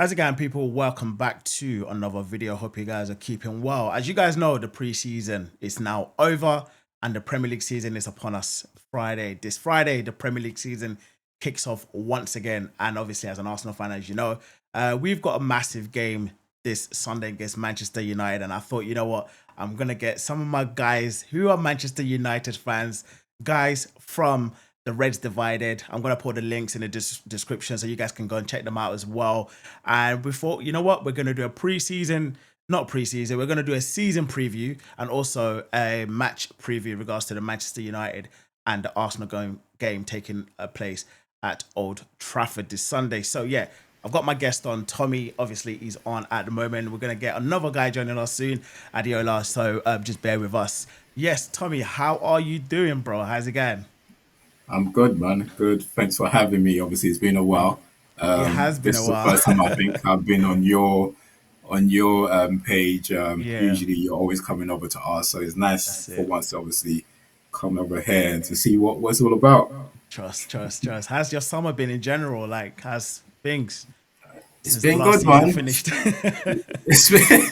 How's it going, people? Welcome back to another video. Hope you guys are keeping well. As you guys know, the preseason is now over and the Premier League season is upon us Friday. This Friday, the Premier League season kicks off once again. And obviously, as an Arsenal fan, as you know, we've got a massive game this Sunday against Manchester United. And I thought, you know what? I'm going to get some of my guys who are Manchester United fans, guys from the Reds Divided. I'm going to put the links in the description so you guys can go and check them out as well. And before, you know what, we're going to do a not preseason, we're going to do a season preview and also a match preview in regards to the Manchester United and the Arsenal game taking place at Old Trafford this Sunday. So yeah, I've got my guest on, Tommy. Obviously, he's on at the moment. We're going to get another guy joining us soon, Adiola. So just bear with us. Yes, Tommy, how are you doing, bro? How's it going? I'm good, man. Good. Thanks for having me. Obviously, it's been a while. It has been This a is the while. first time I think I've been on your page. Yeah, Usually, you're always coming over to us, so it's nice that's for it. once to obviously come over here and to see what it's all about. Trust. How's your summer been in general? Like, how's things It's since the been last good, season man. finished? It's been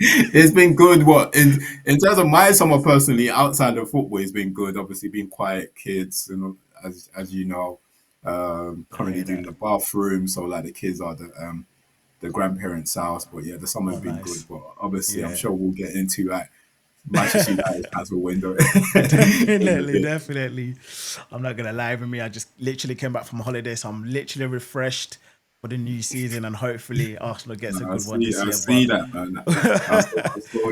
it's been good. What in terms of my summer personally, outside of football, it's been good. Obviously, being quiet, kids, and as you know, I currently hear doing that. the bathroom. So like the kids are the grandparents' house. But yeah, the summer's Oh, been good. nice. But obviously, I'm Yeah. sure we'll get into like Manchester United transfer window in a Definitely, bit. definitely. I'm not gonna lie with me. I just literally came back from holiday, so I'm literally refreshed for the new season, and hopefully Arsenal gets a No, good one this I year. see But that, man. I saw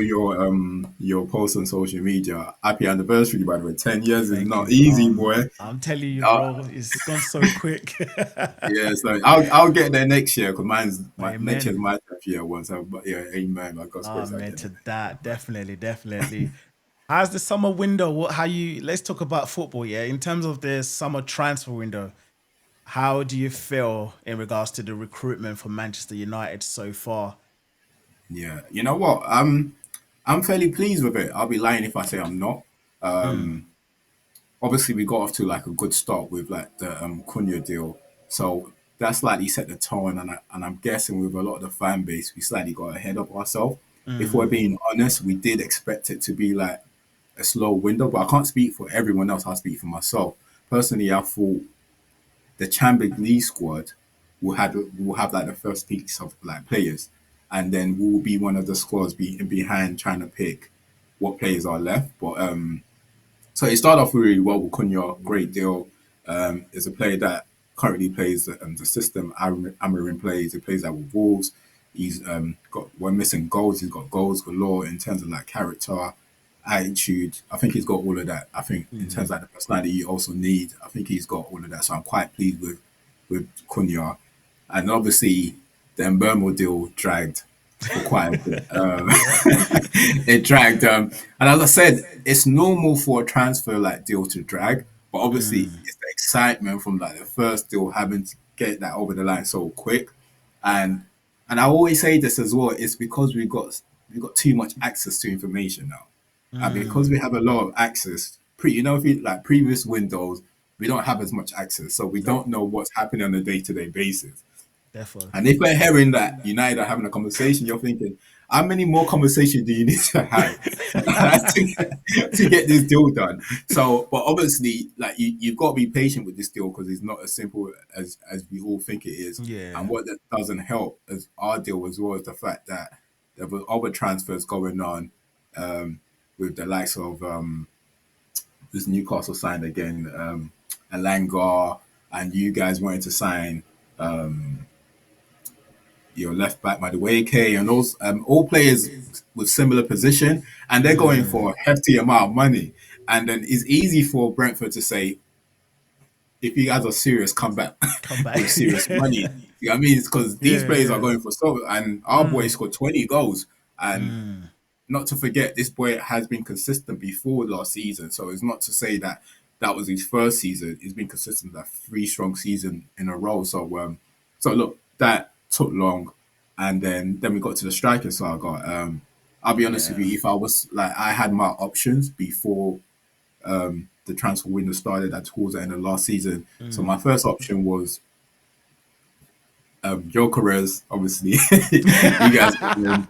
your post on social media. Happy anniversary, by the way. 10 years is thank not you. easy, boy. I'm telling you, Uh, bro, it's gone so quick. yeah, so I'll get there next year because my next year's Amen. my 10th year one. So, but yeah, amen. By God's grace, I Amen get to there. that. Definitely. How's the summer window? Let's talk about football, yeah. In terms of the summer transfer window, how do you feel in regards to the recruitment for Manchester United so far? Yeah, you know what? I'm fairly pleased with it. I'll be lying if I say I'm not. Mm, Obviously, we got off to like a good start with like the Cunha deal, so that slightly set the tone. And I'm guessing with a lot of the fan base, we slightly got ahead of ourselves. If we're mm, being honest, we did expect it to be like a slow window, but I can't speak for everyone else. I'll speak for myself. Personally, I thought the Champions League squad will have like the first piece of like players, and then we'll be one of the squads behind trying to pick what players are left. But so it started off really well with Cunha, great deal. Is a player that currently plays the system Amarin plays. He plays that with Wolves. He's got we're missing goals. He's got goals galore in terms of like character, attitude. I think he's got all of that. I think in terms mm. of like the personality you also need, I think he's got all of that. So I'm quite pleased with Cunha. And obviously the Mbermo deal dragged for quite a bit. Yeah. It dragged. And as I said, it's normal for a transfer like deal to drag, but obviously Mm, it's the excitement from like the first deal having to get that over the line so quick. And I always say this as well. It's because we've got too much access to information now, and because we mm. have a lot of access. If you like previous windows, we don't have as much access, so we don't know what's happening on a day-to-day basis. Therefore, And if we're hearing that United are having a conversation, you're thinking, how many more conversations do you need to have to get this deal done? So, but obviously, like you've got to be patient with this deal because it's not as simple as we all think it is. And yeah. what that doesn't help as our deal as well is the fact that there were other transfers going on um, with the likes of this Newcastle signed again, Alanga, and you guys wanted to sign your left back Madueke, and those all players with similar position, and they're going Mm. for a hefty amount of money. And then it's easy for Brentford to say, if you guys are serious, come back Come back. with serious money. You know what I mean? It's because these Yeah, players are yeah. going for so, and our boy Mm, scored 20 goals. And mm. not to forget, this boy has been consistent before last season. So it's not to say that that was his first season. He's been consistent that three strong season in a row. So look, that took long, and then we got to the striker saga. I'll be honest with Yeah. you, if I was like I had my options before the transfer window started at towards the end of last season. So my Mm. first option was Jokeres, obviously. You guys got him.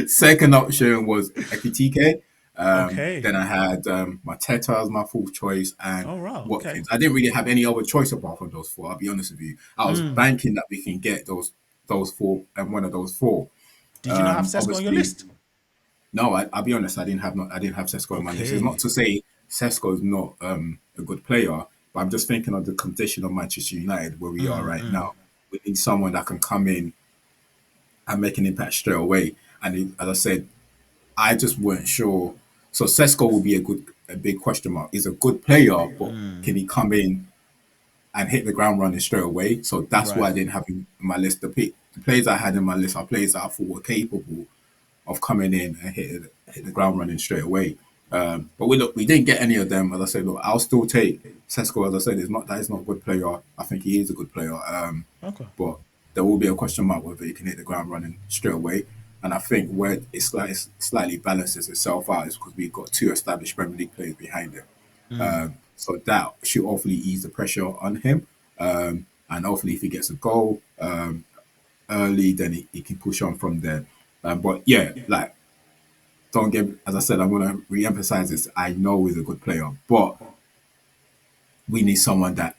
Second option was Ekitike. Okay. Then I had Mateta as my fourth choice and Oh wow. Okay. Watkins. I didn't really have any other choice apart from those four. I'll be honest with you. I was banking that we can get those four and one of those four. Did you not have Sesko on your Obviously, list? no. I'll be honest. I didn't have Sesko on my list. It's not Okay. to say Sesko is not a good player, but I'm just thinking of the condition of Manchester United where we are right now. We need someone that can come in and make an impact straight away. And as I said, I just weren't sure. So Sesko will be a big question mark. He's a good player, but can he come in and hit the ground running straight away? So that's why Right. I didn't have him in my list. The players I had in my list are players that I thought were capable of coming in and hit the ground running straight away. But we didn't get any of them. As I said, look, I'll still take Sesko. As I said, he's not a good player. I think he is a good player. Okay. But there will be a question mark whether he can hit the ground running straight away. And I think where slightly balances itself out is because we've got two established Premier League players behind him. So that should hopefully ease the pressure on him. And hopefully, if he gets a goal early, then he can push on from there. But yeah, like, don't get, as I said, I'm going to re emphasize this. I know he's a good player, but we need someone that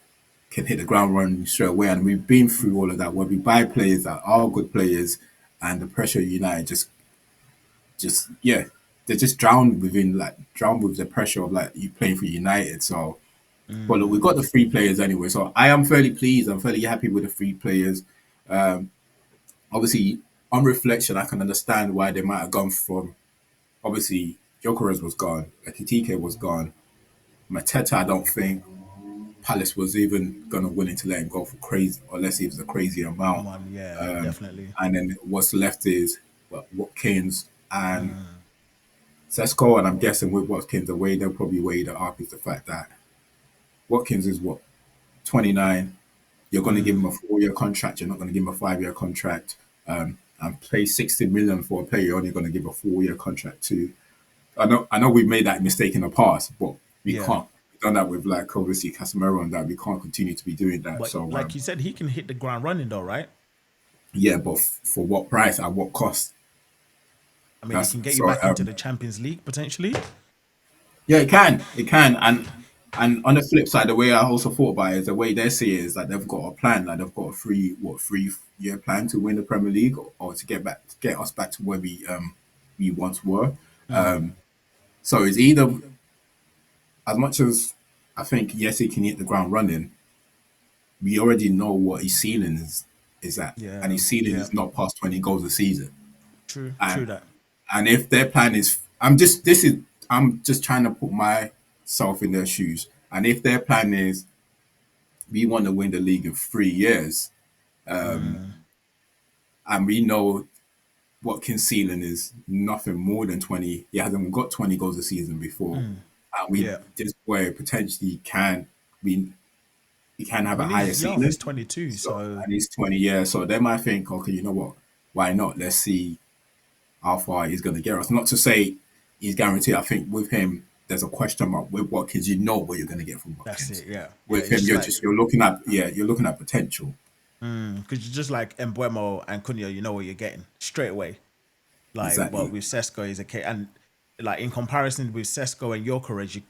can hit the ground running straight away. And we've been through all of that where we buy players that are good players and the pressure of United yeah, they're just drowned with the pressure of like you playing for United. So, but look, we've got the three players anyway. So I am fairly pleased. I'm fairly happy with the three players. Obviously, on reflection, I can understand why they might have gone from obviously Jokeres was gone, Ekitike was gone, Mateta. I don't think Palace was even gonna willing to let him go for crazy, unless it was a crazy amount. One. Yeah. Definitely. And then what's left is Watkins and Sesko. And I'm guessing with Watkins, the way they'll probably weigh that up is the fact that Watkins is 29. You're going to give him a 4 year contract. You're not going to give him a 5 year contract. And pay 60 million for a player. You're only going to give a 4 year contract to. I know we've made that mistake in the past, but we Yeah. can't. We've done that with like obviously Casemiro and that. We can't continue to be doing that. But So like you said, he can hit the ground running though, right? yeah, but for what price? At what cost? I mean, he That's can get you so. back into the Champions League potentially. Yeah, it can, and on the flip side, the way I also thought about it is the way they see it is that they've got a plan, like they've got a 3 year plan to win the Premier League or to get us back to where we once were. So it's either as much as I think yes, he can hit the ground running. We already know what his ceiling is at, and Yeah. his ceiling Yeah. is not past 20 goals a season. True. True And that. and if their plan is, I'm just trying to put myself in their shoes. And if their plan is we want to win the league in 3 years, and we know Watkins' ceiling is nothing more than 20, he hasn't got 20 goals a season before, and we Yeah. this way potentially can we he can I have a mean, higher he's young. He's ceiling. 22. So So and he's 20 years, so they might think, okay, you know what? Why not? Let's see how far he's going to get us. Not to say he's guaranteed. I think with him, there's a question mark with Watkins. You know what you're going to get from that's Watkins. it. Yeah. Yeah. With It's him, just like you're looking at potential. because you're just like Embuemo and Cunha. You know what you're getting straight away. Like, but Exactly. with Sesko is a case, and like in comparison with Sesko and Gyökeres, you,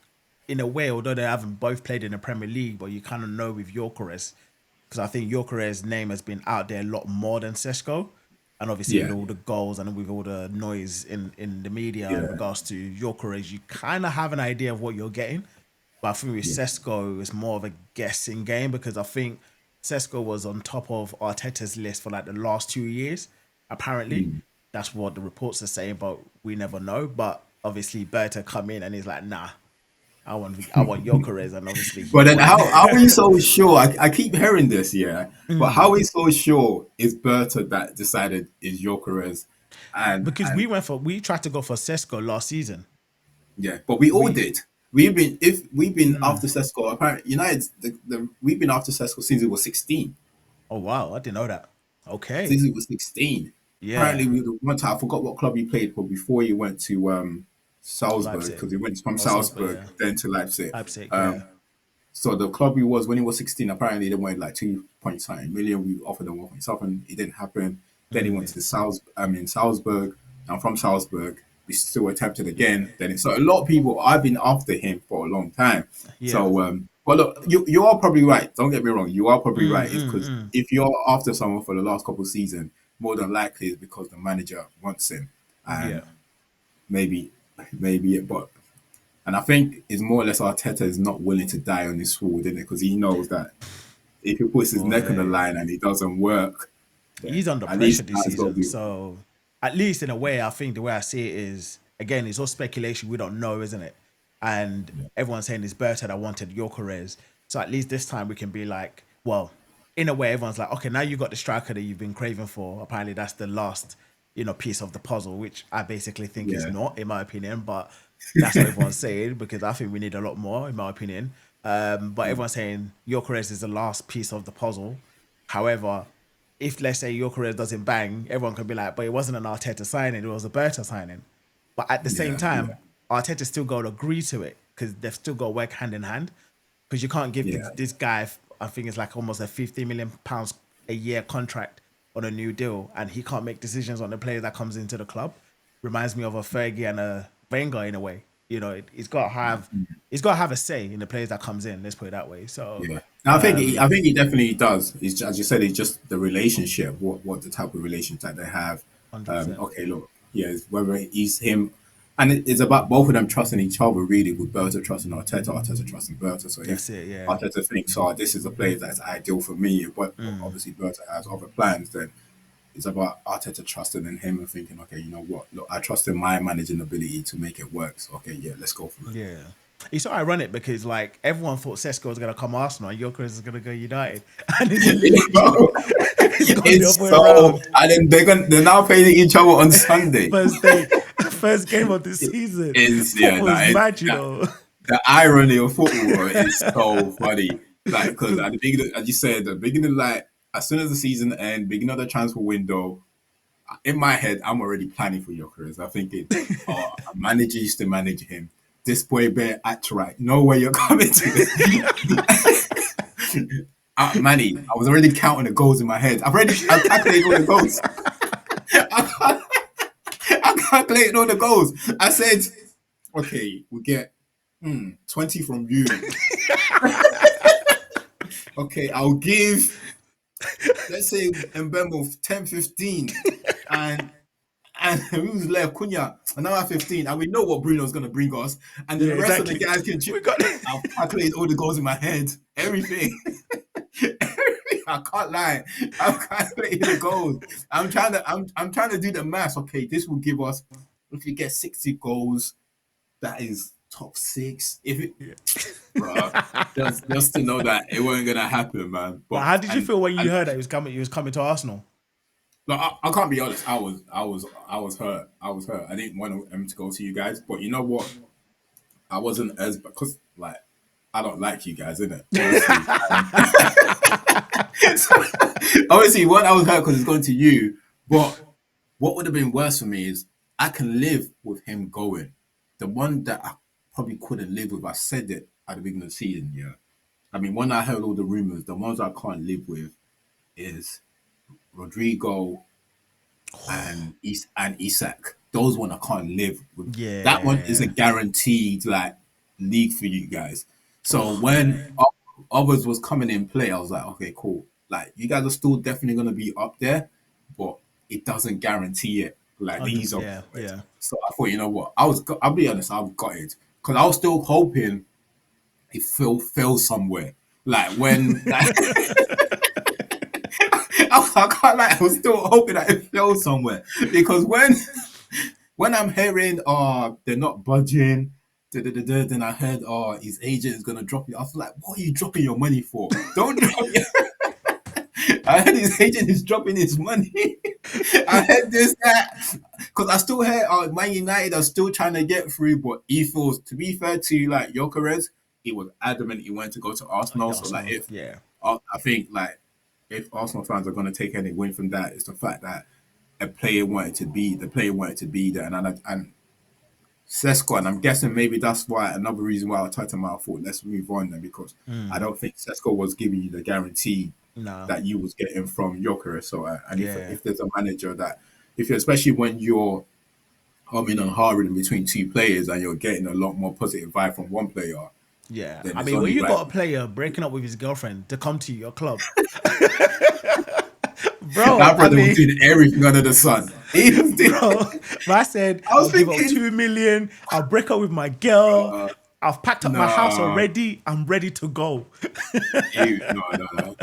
in a way, although they haven't both played in the Premier League, but you kind of know with Gyökeres because I think Gyökeres' name has been out there a lot more than Sesko, and obviously with Yeah. all the goals and with all the noise in the media in Yeah. regards to Gyökeres, you kind of have an idea of what you're getting. But I think with Yeah. Sesko, it's more of a guessing game because I think Sesko was on top of Arteta's list for like the last 2 years. Apparently, that's what the reports are saying, but we never know. But obviously, Berta come in and he's like, "Nah, I want Gyökeres," and obviously he But then won. how are we so sure? I keep hearing this, yeah. But how are we so sure is Berta that decided is Jokeres Because and we tried to go for Sesko last season. yeah, but we all We did. We've been after Cesco. Apparently, United we've been after Cesco since it was 16. Oh wow, I didn't know that. Okay, Since it was 16. yeah, Apparently, one time I forgot what club he played for before he went to Salzburg Leipzig. because he went from Oh, Salzburg, Salzburg yeah, then to Leipzig. Leipzig, Um, yeah. So the club he was when he was 16, apparently they wanted like 2 point something million. We offered him 1 point something. It didn't happen. Then he went Mm, to Salzburg. And from Salzburg, we still attempted again. So a lot of people, I've been after him for a long time. yeah. So but look, you are probably right. Don't get me wrong. You are probably Mm, right. mm, Because mm. if you're after someone for the last couple of seasons, more than likely it's because the manager wants him, Yeah. and maybe but and I think it's more or less Arteta is not willing to die on his sword, isn't it? Because he knows that if he puts his neck on the Boy. line and it doesn't work, He's then under at pressure least this it's got to season. be. So at least in a way, I think the way I see it is again, it's all speculation. We don't know, isn't it? And everyone's saying it's Berta that wanted Gyökeres. So at least this time we can be like, well, in a way, everyone's like, okay, now you got the striker that you've been craving for. Apparently, that's the last, piece of the puzzle, which I basically think is Yeah, not, in my opinion. But that's what everyone's saying because I think we need a lot more, in my opinion. But everyone's saying Gyökeres is the last piece of the puzzle. However, if let's say your career doesn't bang, everyone can be like, but it wasn't an Arteta signing, it was a Berta signing. But at the same yeah, time, Arteta still got to agree to it because they've still got to work hand in hand. Because you can't give yeah, this guy, I think it's like almost a £50 million a year contract on a new deal, and he can't make decisions on the player that comes into the club. Reminds me of a Fergie and a Wenger in a way. He's got to have a say in the players that comes in. Let's put it that way. So, yeah. And I think he definitely does. It's as you said, it's just the relationship, what the type of relationship that they have. 100%. Okay, look, yes, whether he's him, and it's about both of them trusting each other really. With Berta trusting Arteta, Arteta trusting Berta. So if That's it. Yeah. Arteta thinks, "Oh, this is a player that's ideal for me," but obviously Berta has other plans, then it's about Arteta trusting in him and thinking, okay, you know what? Look, I trust in my managing ability to make it work. So, okay, yeah, let's go for it. Yeah. It's so ironic because like everyone thought Sesko was gonna come Arsenal and Gyökeres is gonna go United, and it's literally it's gone the other It's way so, around. and then they're now playing each other on Sunday. First day, first game of the season. Is yeah, Football is that is mad, you that know. the irony of football is so funny. Like because at the beginning, as you said, the beginning, like as soon as the season ends, beginning of the transfer window, in my head, I'm already planning for your careers. I'm thinking, oh, a manager used to manage him. This boy better act right. No way you're coming to it. Manny, I was already counting the goals in my head. I calculated all the goals. I calculated all the goals. I said, okay, we get 20 from you. Okay, I'll give, let's say, Mbemo 10, 15. And who's left? Cunha, another 15. And we know what Bruno's going to bring us. And then Yeah, the rest of the exactly. guys can chip. We got I've calculated all the goals in my head. Everything. I can't lie. I'm calculating the goals. I'm trying to do the maths. Okay, this will give us if you get 60 goals, that is top six. If it yeah. bro, just to know that it wasn't gonna happen, man. But But how did you feel when you and heard that he was coming? He was coming to Arsenal. like, I can't be honest. I was hurt. I was hurt. I didn't want him to go to you guys, but you know what? I wasn't as because like I don't like you guys, innit? Obviously, obviously, one I was hurt because it's going to you. But what would have been worse for me is I can live with him going. The one that I probably couldn't live with, I said it at the beginning of the season. Yeah, I mean, when I heard all the rumors, the ones I can't live with is Rodrigo and Isak. Those one I can't live with. That one is a Yeah. guaranteed like league for you guys. So Oh when man. others was coming in play, I was like, okay, cool. Like you guys are still definitely gonna be up there, but it doesn't guarantee it. Like these 100. are. Yeah. Yeah. So I thought, you know what? I'll be honest, I've got it because I was still hoping it fell somewhere. Like when like, I can't like I was still hoping that it fell somewhere because when I'm hearing they're not budging, da, da, da, da, then I heard his agent is gonna drop it. I was like, what are you dropping your money for? Don't drop it. I heard his agent is dropping his money. I heard this that because I still heard Man United are still trying to get through, but he feels to be fair to like Gyökeres, he was adamant he wanted to go to Arsenal. So like Arsenal. if Yeah. I think like if Arsenal fans are going to take any win from that, it's the fact that the player wanted to be there, and Sesko, and I'm guessing maybe that's why another reason why I touched him out. I thought let's move on then because I Mm, don't think Sesko was giving you the guarantee no. that you was getting from Jokeris. So, and Yeah. if there's a manager that, if you especially when you're humming and hawing in between two players and you're getting a lot more positive vibe from one player, Yeah. then I it's mean, when only you right. got a player breaking up with his girlfriend to come to your club, bro, That I brother was mean, doing everything under the sun. He was doing. bro, I said, I I'll was give up thinking, 2 million. I'll break up with my girl. I've packed up my house nah, already. I'm ready to go. no.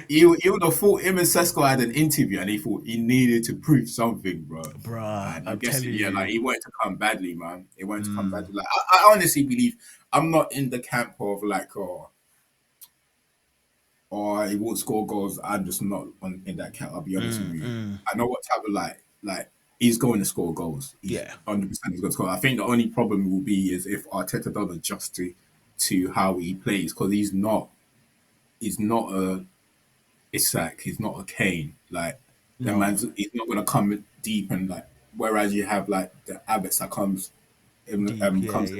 He would have thought him and Sesko had an interview and he thought he needed to prove something, bro. Bruh, And I'm I'm guessing, telling yeah, like you. he wanted to come badly, man. He wanted to come Mm, badly. Like I honestly believe I'm not in the camp of like, or he won't score goals. I'm just not in that camp. I'll be honest with you. mm. I know what type of like he's going to score goals. He's Yeah. 100% he's going to score. I think the only problem will be is if Arteta doesn't adjust to how he plays because he's not a Isak, he's not a Kane. Like the No. man's he's not going to come deep and like. Whereas you have like the Abbots that Deep. Yeah, comes in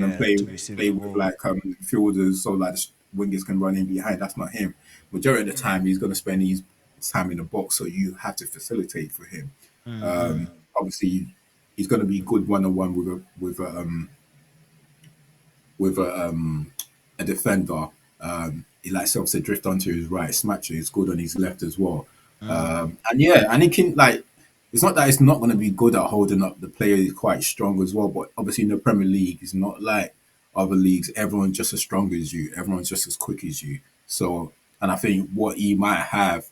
and yeah. To receive play the with ball. like fielders so like the wingers can run in behind. That's not him. Majority of the time, he's going to spend his time in the box, so you have to facilitate for him. Mm. Obviously, he's going to be good one on one with a defender. He likes to obviously drift onto his right, smash it. He's good on his left as well. Mm. And yeah, and he can like. It's not that it's not going to be good at holding up the player. He's quite strong as well. But obviously in the Premier League, it's not like other leagues. Everyone's just as strong as you. Everyone's just as quick as you. So, and I think what he might have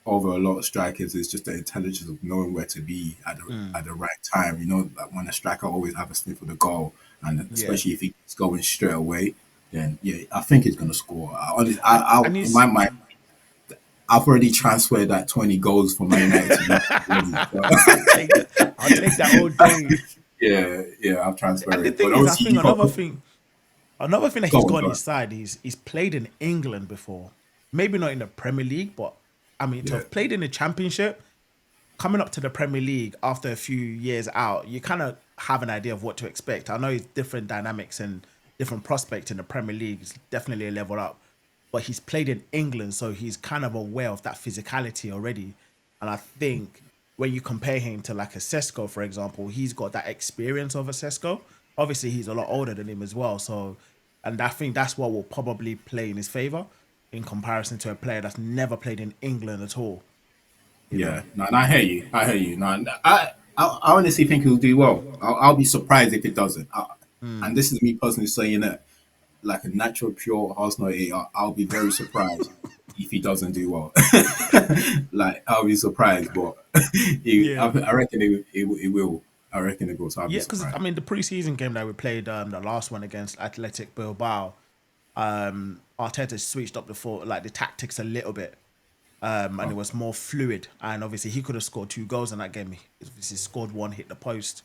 over a lot of strikers is just the intelligence of knowing where to be Mm. at the right time. You know, like when a striker always have a sniff of the goal, and Yeah. especially if he's going straight away, then yeah, I think he's gonna score. And In he's my mind, I've already transferred that 20 goals from Man United to Liverpool already. So, I'll take that all day. yeah, I've And transferred the it. But thing is, I obviously, think you got another thing that go he's on, got on go his on. side is he's played in England before. Maybe not in the Premier League, but I mean to Yeah, have played in the Championship, coming up to the Premier League after a few years out, you kind of have an idea of what to expect. I know it's different dynamics and different prospects in the Premier League. It's definitely a level up, but he's played in England, so he's kind of aware of that physicality already. And I think when you compare him to like a Sesko, for example, he's got that experience of a Sesko. Obviously, he's a lot older than him as well. So, and I think that's what will probably play in his favor in comparison to a player that's never played in England at all. You yeah. know. No, and I hear you. I hear you. No, I honestly think he'll do well. I'll be surprised if it doesn't. And Mm. this is me personally saying it like a natural, pure Arsenal hater. I'll be very surprised if he doesn't do well. Like I'll be surprised, but Yeah. I reckon it will. I reckon it will. So I'll be Yeah, because I surprised. mean the preseason game that we played, the last one against Athletic Bilbao, Arteta switched up like the tactics a little bit, and it Okay. was more fluid. And obviously he could have scored 2 goals in that game. He obviously scored one, hit the post,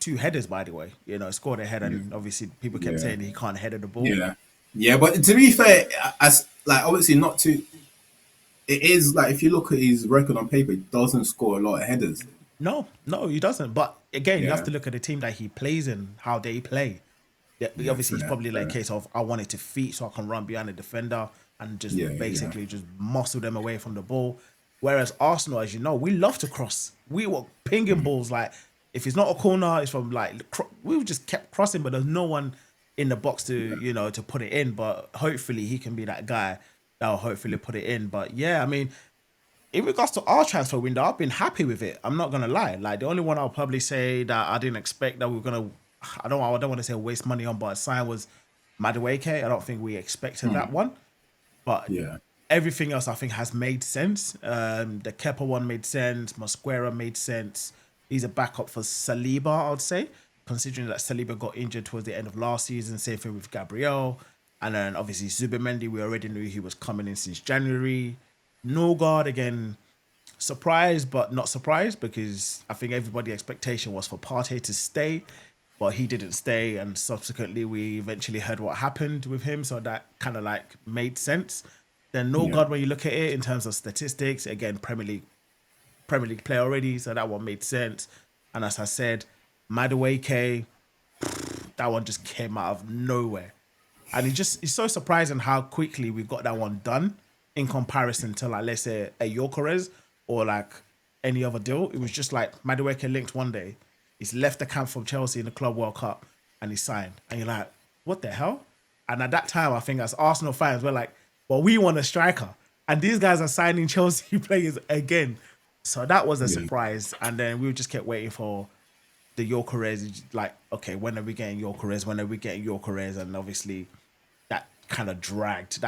2 headers by the way. You know, scored a header, Yeah. and obviously people kept Yeah. saying he can't header the ball. Yeah. Yeah. But to be fair, as like obviously not to. It is like if you look at his record on paper, he doesn't score a lot of headers. No, no, he doesn't. But again, you have Yeah. to look at the team that he plays in, how they play. Yeah, Yeah. obviously he's Fair. probably like a Fair. case of I wanted to feet so I can run behind the defender and just Yeah. Yeah. basically just muscle them away from the ball. Whereas Arsenal, as you know, we love to cross. We were pinging balls like if it's not a corner, it's from like we just kept crossing, but there's no one in the box to Yeah. to put it in. But hopefully he can be that guy that will hopefully put it in. But yeah, I mean, in regards to our transfer window, I've been happy with it. I'm not gonna lie. Like the only one I'll probably say that I didn't expect that we are gonna, I don't want to say waste money on, but sign was Madueke. I don't think we expected that one, but Yeah. everything else I think has made sense. The Kepa one made sense. Mosquera made sense. He's a backup for Saliba, I'd say, considering that Saliba got injured towards the end of last season. Same thing with Gabriel. And then obviously Zubimendi, we already knew he was coming in since January. Norgard again, surprised but not surprised because I think everybody expectation was for Partey to stay, but he didn't stay, and subsequently we eventually heard what happened with him, so that kind of like made sense. Then no Yeah. God, when you look at it in terms of statistics, again Premier League player already, so that one made sense. And as I said, Madueke, that one just came out of nowhere. And it's so surprising how quickly we got that one done in comparison to like let's say a Yorkeres or like any other deal. It was just like Madueke linked one day. He's left the camp from Chelsea in the Club World Cup and he signed. And you're like, what the hell? And at that time, I think as Arsenal fans, we're like, well, we want a striker. And these guys are signing Chelsea players again. So that was a Yeah. surprise. And then we just kept waiting for the Yorkeres. Like, okay, when are we getting Yorkeres? When are we getting Yorkeres? And obviously that kind of dragged.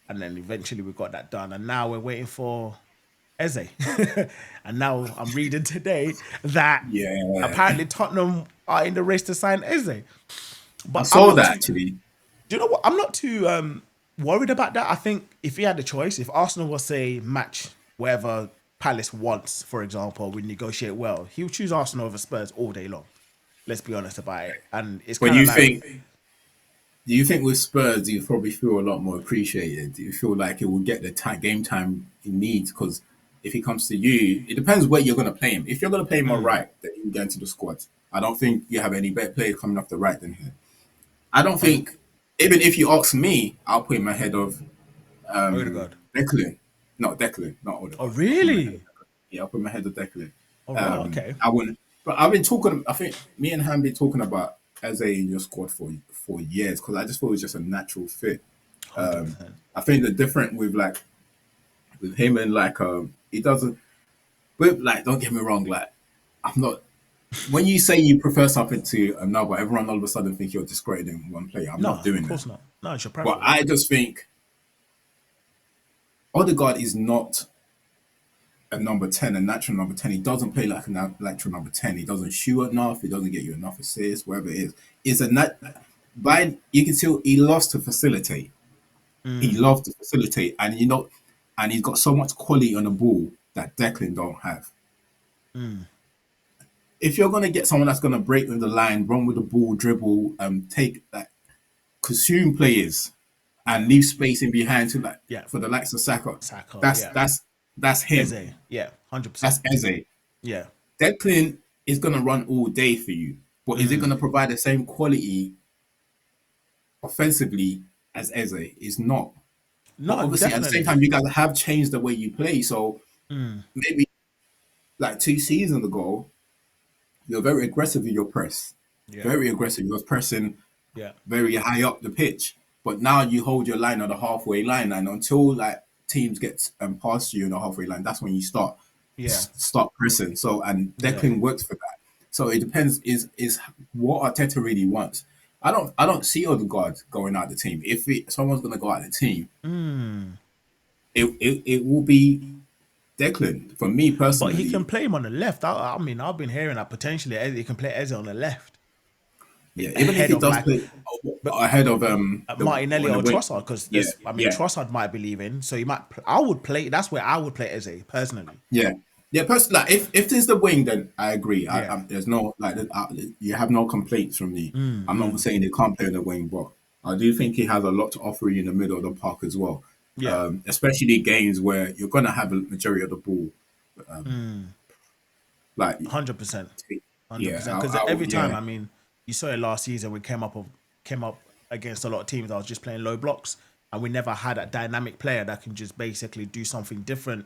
And then eventually we got that done. And now we're waiting for Eze. And now I'm reading today that Yeah. apparently Tottenham are in the race to sign Eze. I But I'm saw not that too. actually. Do you know what? I'm not too worried about that. I think if he had the choice, if Arsenal was say match wherever Palace wants, for example, we negotiate well, he would choose Arsenal over Spurs all day long. Let's be honest about it. And it's But kind of you like, think do you think with Spurs you probably feel a lot more appreciated? Do you feel like it will get the game time he needs? Because if he comes to you, it depends where you're going to play him. If you're going to play him on right, then you can get into the squad. I don't think you have any better player coming off the right than him. I don't oh, think, even if you ask me, I'll put him ahead of Odegaard. Declan. Not Declan, not Oh, Odegaard. I'll put him ahead of really? Declan. Yeah, I'll put him ahead of Declan. Oh, right. Okay. I wouldn't. But I've been talking. I think me and Han been talking about Eze in your squad for years because I just thought it was just a natural fit. 100%. I think the different with him and like he doesn't. But like, don't get me wrong. Like, I'm not. When you say you prefer something to another, everyone all of a sudden think you're discrediting one player. I'm No, not of doing that. course not. No, it's your But preference. I just think Odegaard is not a number 10, a natural number 10. He doesn't play like a natural number 10. He doesn't shoot enough. He doesn't get you enough assists, whatever it is. It's a nat. By you can tell he loves to facilitate. He loves to facilitate, and and he's got so much quality on the ball that Declan don't have. If you're gonna get someone that's gonna break with the line, run with the ball, dribble, take that, consume players, Yeah. and leave space in behind to like Yeah. for the likes of Saka, Saka. that's Yeah. that's that's him. Eze. Yeah. 100%. That's Eze. Yeah. Declan is going to run all day for you, but is it going to provide the same quality offensively as Eze? Is not. But No, obviously, at the same definitely. time, you guys have changed the way you play. So maybe like 2 seasons ago, you're very aggressive in your press, Yeah. very aggressive. You was pressing Yeah. very high up the pitch, but now you hold your line on the halfway line, and until like teams get past you on the halfway line, that's when you Yeah. start pressing. So and Yeah. Declan works for that. So it depends is what Arteta really wants. I don't see Odegaard going out of the team. If someone's going to go out of the team, it will be Declan. For me But he can personally, play him on the left. I mean, I've been hearing that potentially he can play Eze on the left yeah. Even if ahead he of does like play ahead of the Martinelli on the or wing, Trossard because yeah, there's, I mean, yeah. Trossard might be leaving, so you might. I would play. That's where I would play Eze personally. Yeah, yeah. Personally, like if there's the wing, then I agree. Yeah. There's no like you have no complaints from me. I'm not saying they can't play on the wing, but I do think he has a lot to offer you in the middle of the park as well. Yeah. Especially games where you're gonna have a majority of the ball. Like 100%. yeah, 100%. Because every time, yeah, I mean, you saw it last season. We came up against a lot of teams. I was just playing low blocks, and we never had a dynamic player that can just basically do something different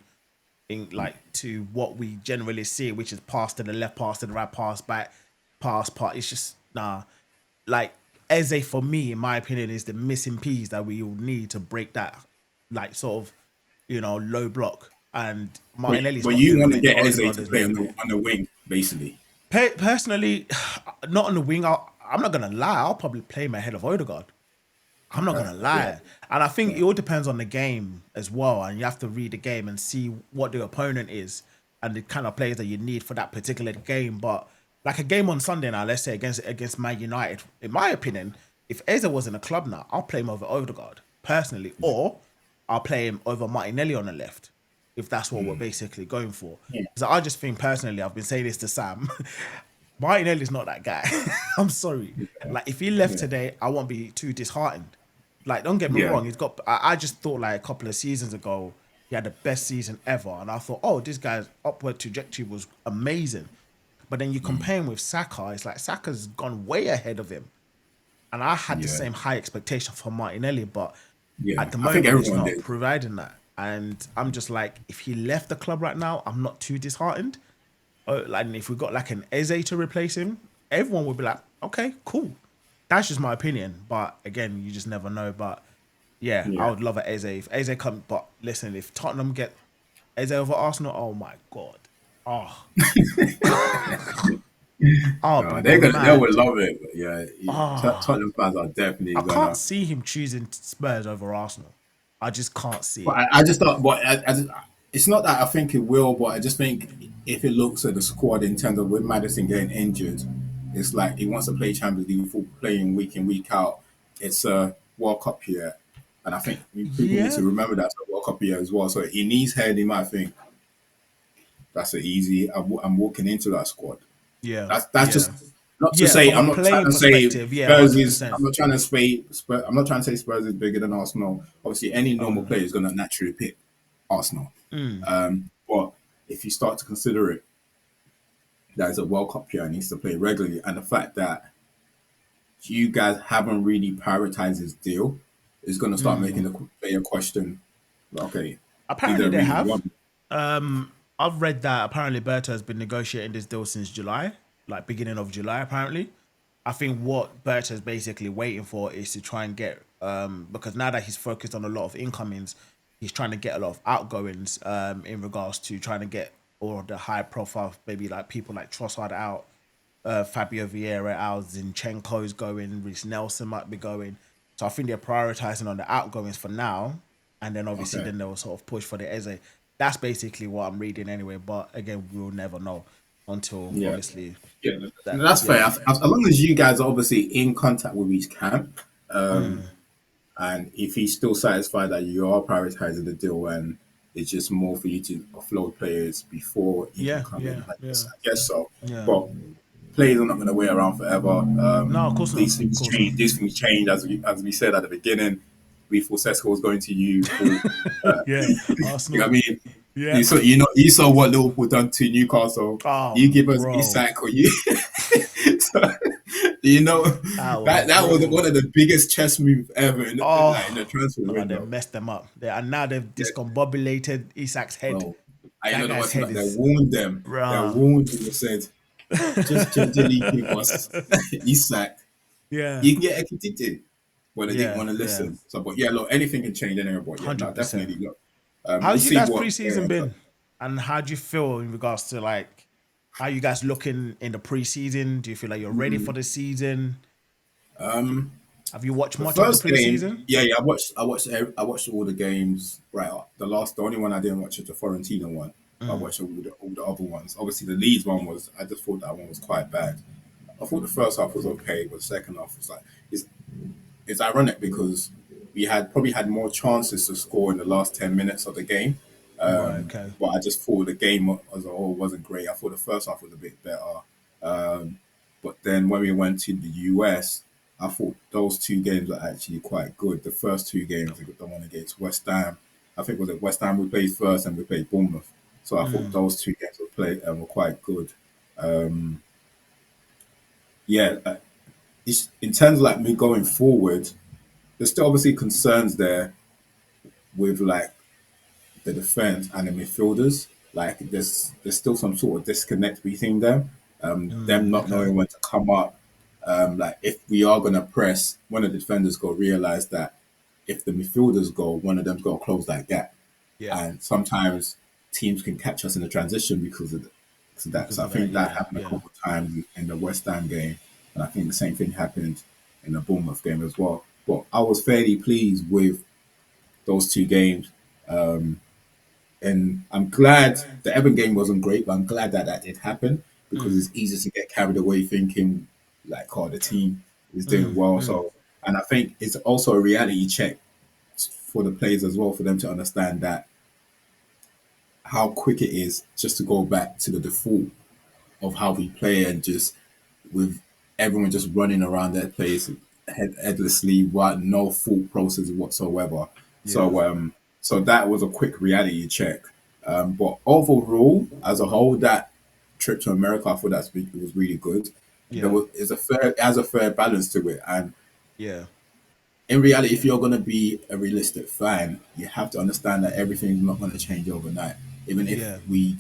in like to what we generally see, which is pass to the left, pass to the right, pass back, pass. It's just nah. Like Eze, for me, in my opinion, is the missing piece that we will need to break that, like sort of, low block. And Martinelli's but not you want doing to it. get Eze Odegaard to is play not on doing it. the wing, basically. Personally, not on the wing. I'm not gonna lie. I'll probably play him ahead of Odegaard. I'm not Okay, gonna yeah, lie, and I think yeah, it all depends on the game as well. And you have to read the game and see what the opponent is and the kind of players that you need for that particular game. But like a game on Sunday now, let's say against Man United, in my opinion, if Eze was in a club now, I'll play him over Odegaard personally, or I'll play him over Martinelli on the left if that's what we're basically going for. yeah, Because I just think personally, I've been saying this to Sam. Martinelli's not that guy. I'm sorry. Like if he left yeah, today, I won't be too disheartened. Like, don't get me yeah. wrong. He's got. I just thought like a couple of seasons ago, he had the best season ever, and I thought, oh, this guy's upward trajectory was amazing. But then you compare him with Saka, it's like Saka's gone way ahead of him. And I had the Yeah, same high expectation for Martinelli, but yeah. at the I think moment he's everyone not did. providing that. And I'm just like, if he left the club right now, I'm not too disheartened. Like if we got like an Eze to replace him, everyone would be like, okay, cool. That's just my opinion. But again, you just never know. But yeah, I Yeah. would love an Eze. If Eze come, but listen, if Tottenham get Eze over Arsenal, oh my god. Oh, I'll be They would mad. love it. But yeah, Ah, Tottenham fans are definitely I can't gonna. see him choosing Spurs over Arsenal. I just can't see But it. I just thought, but it's not that I think it will, but I just think if it looks at the squad in terms of with Madison getting injured, it's like he wants to play Champions League football, playing week in week out. It's a World Cup year, and I think people need Yeah, to remember that's a World Cup year as well. So he needs head. He might think that's an easy. I'm walking into that squad. yeah, That's yeah, just not to yeah. say From a I'm not trying playing to say perspective, yeah, Spurs hundred is percent. I'm not trying to say I'm not trying to say Spurs is bigger than Arsenal. Obviously, any normal Um, player is going to naturally pick Arsenal. But if you start to consider it, that is a World Cup year and needs to play regularly, and the fact that you guys haven't really prioritized his deal is going to start making the player question. Okay, did they apparently they really have. want him? I've read that apparently Berta has been negotiating this deal since July, like beginning of July. Apparently, I think what Berta is basically waiting for is to try and get because now that he's focused on a lot of incomings, he's trying to get a lot of outgoings in regards to trying to get all of the high profile, maybe like people like Trossard out, Fabio Vieira out, Zinchenko's going, Reece Nelson might be going. So I think they're prioritizing on the outgoings for now, and then obviously Okay, then they'll sort of push for the Eze. That's basically what I'm reading anyway. But again, we'll never know until yeah. obviously Yeah, that. that's fair. Yeah, As long as you guys are obviously in contact with each camp, and if he's still satisfied that you are prioritizing the deal and it's just more for you to offload players before he can yeah, come in, yeah, yeah, I guess so. yeah. But players are not going to wait around forever. No, of course not. These Of things course not. change. These things change as we said at the beginning. We thought Sesko was going to you. For, Yeah, you know what I Arsenal. mean? Yeah. You saw what Liverpool done to Newcastle. Oh, You give us bro, Isak or you. So, you know that was that was brutal. one of the biggest chess moves ever in the Oh, transfer no, they window. messed them up. And now they've Yeah, discombobulated Isak's head. well, I That know the guy's one thing head that they is warned them. They raw. warned them and said, just gingerly give us Isak. Yeah, You can get Ekititi. Well, they didn't yeah, want to yeah. listen. So, but yeah, look, anything can change anyway. But yeah, no, 100%. definitely look. We'll How's you see guys what. preseason been? And how do you feel in regards to like how you guys looking in the preseason? Do you feel like you're ready for the season? Have you watched The much of the first game, preseason? yeah, I watched all the games. Right, the only one I didn't watch is the Fiorentina one. I watched all the other ones. Obviously, the Leeds one was. I just thought that one was quite bad. I thought the first half was okay, but the second half was like it's ironic because we had probably had more chances to score in the last 10 minutes of the game. Right. Okay. But I just thought the game as a whole wasn't great. I thought the first half was a bit better. But then when we went to the US, I thought those two games were actually quite good. The first two games, the one against West Ham, I think was it West Ham we played first and we played Bournemouth. So I thought those two games were quite good. Yeah, it's, in terms of like me going forward, there's still obviously concerns there with like the defense and the midfielders. Like there's still some sort of disconnect between them. Them not Okay. knowing when to come up. Like if we are gonna press, one of the defenders got to realize that if the midfielders go, one of them's got to close that gap. Yeah. And sometimes teams can catch us in the transition because of that. Because So I of that. think that Yeah. happened a Yeah. couple of times in the West Ham game, and I think the same thing happened in the Bournemouth game as well. But I was fairly pleased with those two games. And I'm glad the Everton game wasn't great, but I'm glad that that did happen because it's easy to get carried away thinking like, oh, the team is doing well. So, and I think it's also a reality check for the players as well for them to understand that how quick it is just to go back to the default of how we play and just with everyone just running around that place headlessly, what no thought process whatsoever. Yeah. So so that was a quick reality check. But overall, as a whole, that trip to America, I thought it was really good. There Yeah. was is a fair it has a fair balance to it, and Yeah. in reality, if you're going to be a realistic fan, you have to understand that everything's not going to change overnight. Even if Yeah. we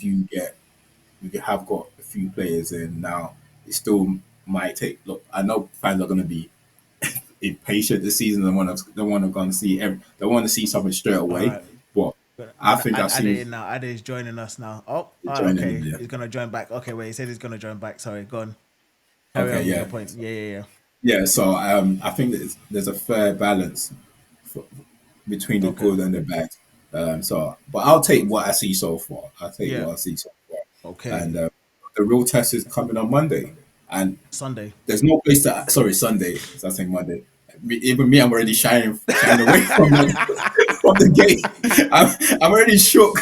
have got a few players in now, it still might take. Look, I know fans are going to be impatient this season. They want to go and see they want to see something straight All away. right. But I Gonna think I've add it seen in now. Ade is joining us now. Oh, all right, joining okay. in there. He's gonna join back. Okay, wait. He said he's gonna join back. Sorry, go on. Carry Okay, on with your yeah, point. Yeah, yeah, yeah. So I think there's a fair balance between yeah. the Okay. good and the bad. But I'll take what I see so far. I'll take Yeah. what I see so far. Okay. And the real test is coming on Monday. And Sunday. there's no place to. Sorry, Sunday. So I saying Monday. Even me, I'm already shying away from from the game. I'm already shook.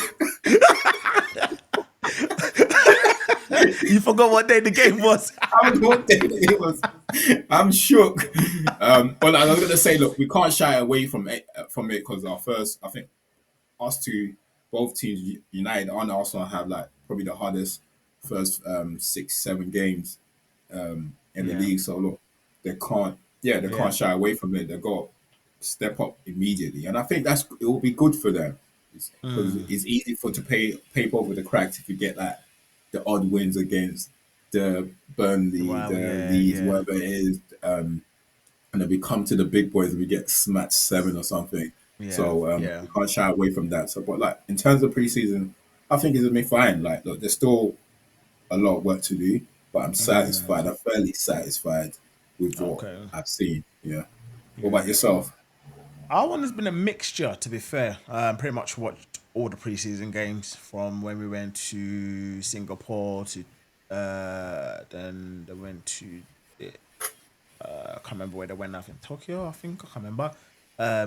You forgot what day the game was. I was what day it was. I'm shook. But I was gonna say, look, we can't shy away from it because our first, I think, us two, both teams united on Arsenal have like probably the hardest first 6 7 games in the Yeah. league. So look, they Yeah. can't shy away from it. They got to step up immediately, and I think it will be good for them because Mm. it's easy for to paper over the cracks if you get like the odd wins against the Burnley, Wow. the Yeah. Leeds, Yeah. whatever it is. And then we come to the big boys and we get smacked 7 or something. Yeah. So Yeah. we can't shy away from that. So, but like in terms of preseason, I think it's gonna be fine. Like, look, there's still a lot of work to do, but I'm Mm. satisfied. I'm fairly satisfied with what Okay. I've seen. Yeah. What Yeah. about yourself? Our one has been a mixture, to be fair. Pretty much watched all the preseason games from when we went to Singapore to then they went to I can't remember where they went. I think Tokyo. I think I can't remember. I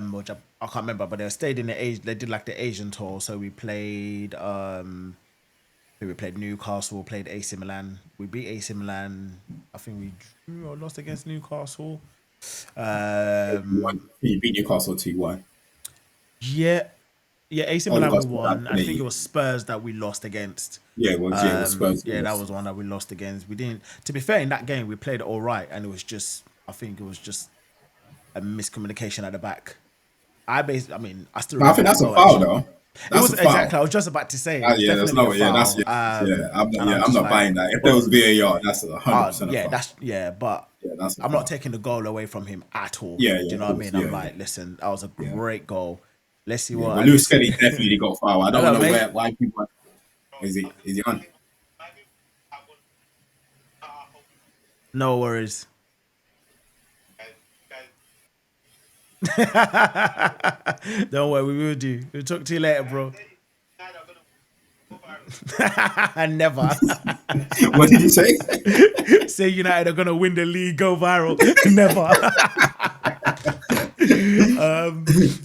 can't remember. But they stayed in the Asia. They did like the Asian tour. So we played. We played Newcastle. Played AC Milan. We beat AC Milan. I think we drew or lost against Newcastle. Um, You beat Newcastle 2-1. yeah, yeah. AC Milan we Odegaard scored that won. I think it penalty. was Spurs that we lost against. Yeah, it was Spurs. Yeah, that was one that we lost against. We didn't. To be fair, in that game we played it all right, and it was just. I think it was just a miscommunication at the back. I mean, I still No, I remember think the that's a goal foul actually. though. It That's was a foul. exactly. I was just about to say it was Yeah, that's definitely a no. Yeah, foul. I'm And I'm I'm just not like, buying that. If there was well, VAR, that's 100% a yeah, foul. that's yeah, but Yeah, that's a I'm not foul. taking the goal away from him at all. Yeah, Do yeah, you of know what I course. mean? I'm Yeah, yeah, like, listen, that was a yeah. great goal. Let's see Yeah, what but at Lewis least. Kelly definitely got foul. I don't Hello, know mate. why people is he on? No worries. Don't worry, we will do. We'll talk to you later, bro. Never. What did you say? Say United are gonna win the league, go viral. Never.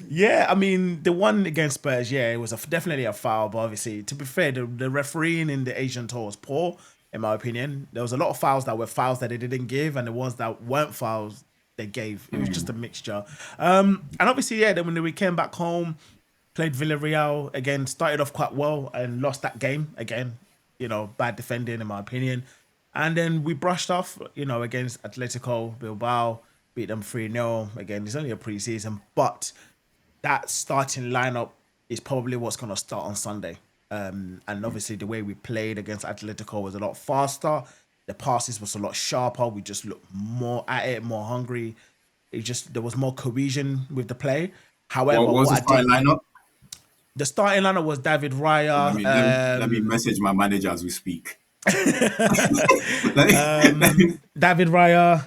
Yeah, I mean the one against Spurs, yeah, it was definitely a foul. But obviously, to be fair, the refereeing in the Asian tour was poor, in my opinion. There was a lot of fouls that were fouls that they didn't give, and the ones that weren't fouls they gave. It was just a mixture. And obviously, yeah, then when we came back home, played Villarreal again, started off quite well and lost that game again. You know, bad defending in my opinion. And then we brushed off, you know, against Atletico Bilbao, beat them 3-0. Again, it's only a preseason, but that starting lineup is probably what's going to start on Sunday. And obviously, the way we played against Atletico was a lot faster. The passes was a lot sharper. We just looked more at it, more hungry. It just there was more cohesion with the play. What However, was what the I did starting lineup? the starting lineup was David Let Raya, me let me let me message my manager as we speak. Let me, let me, David Raya,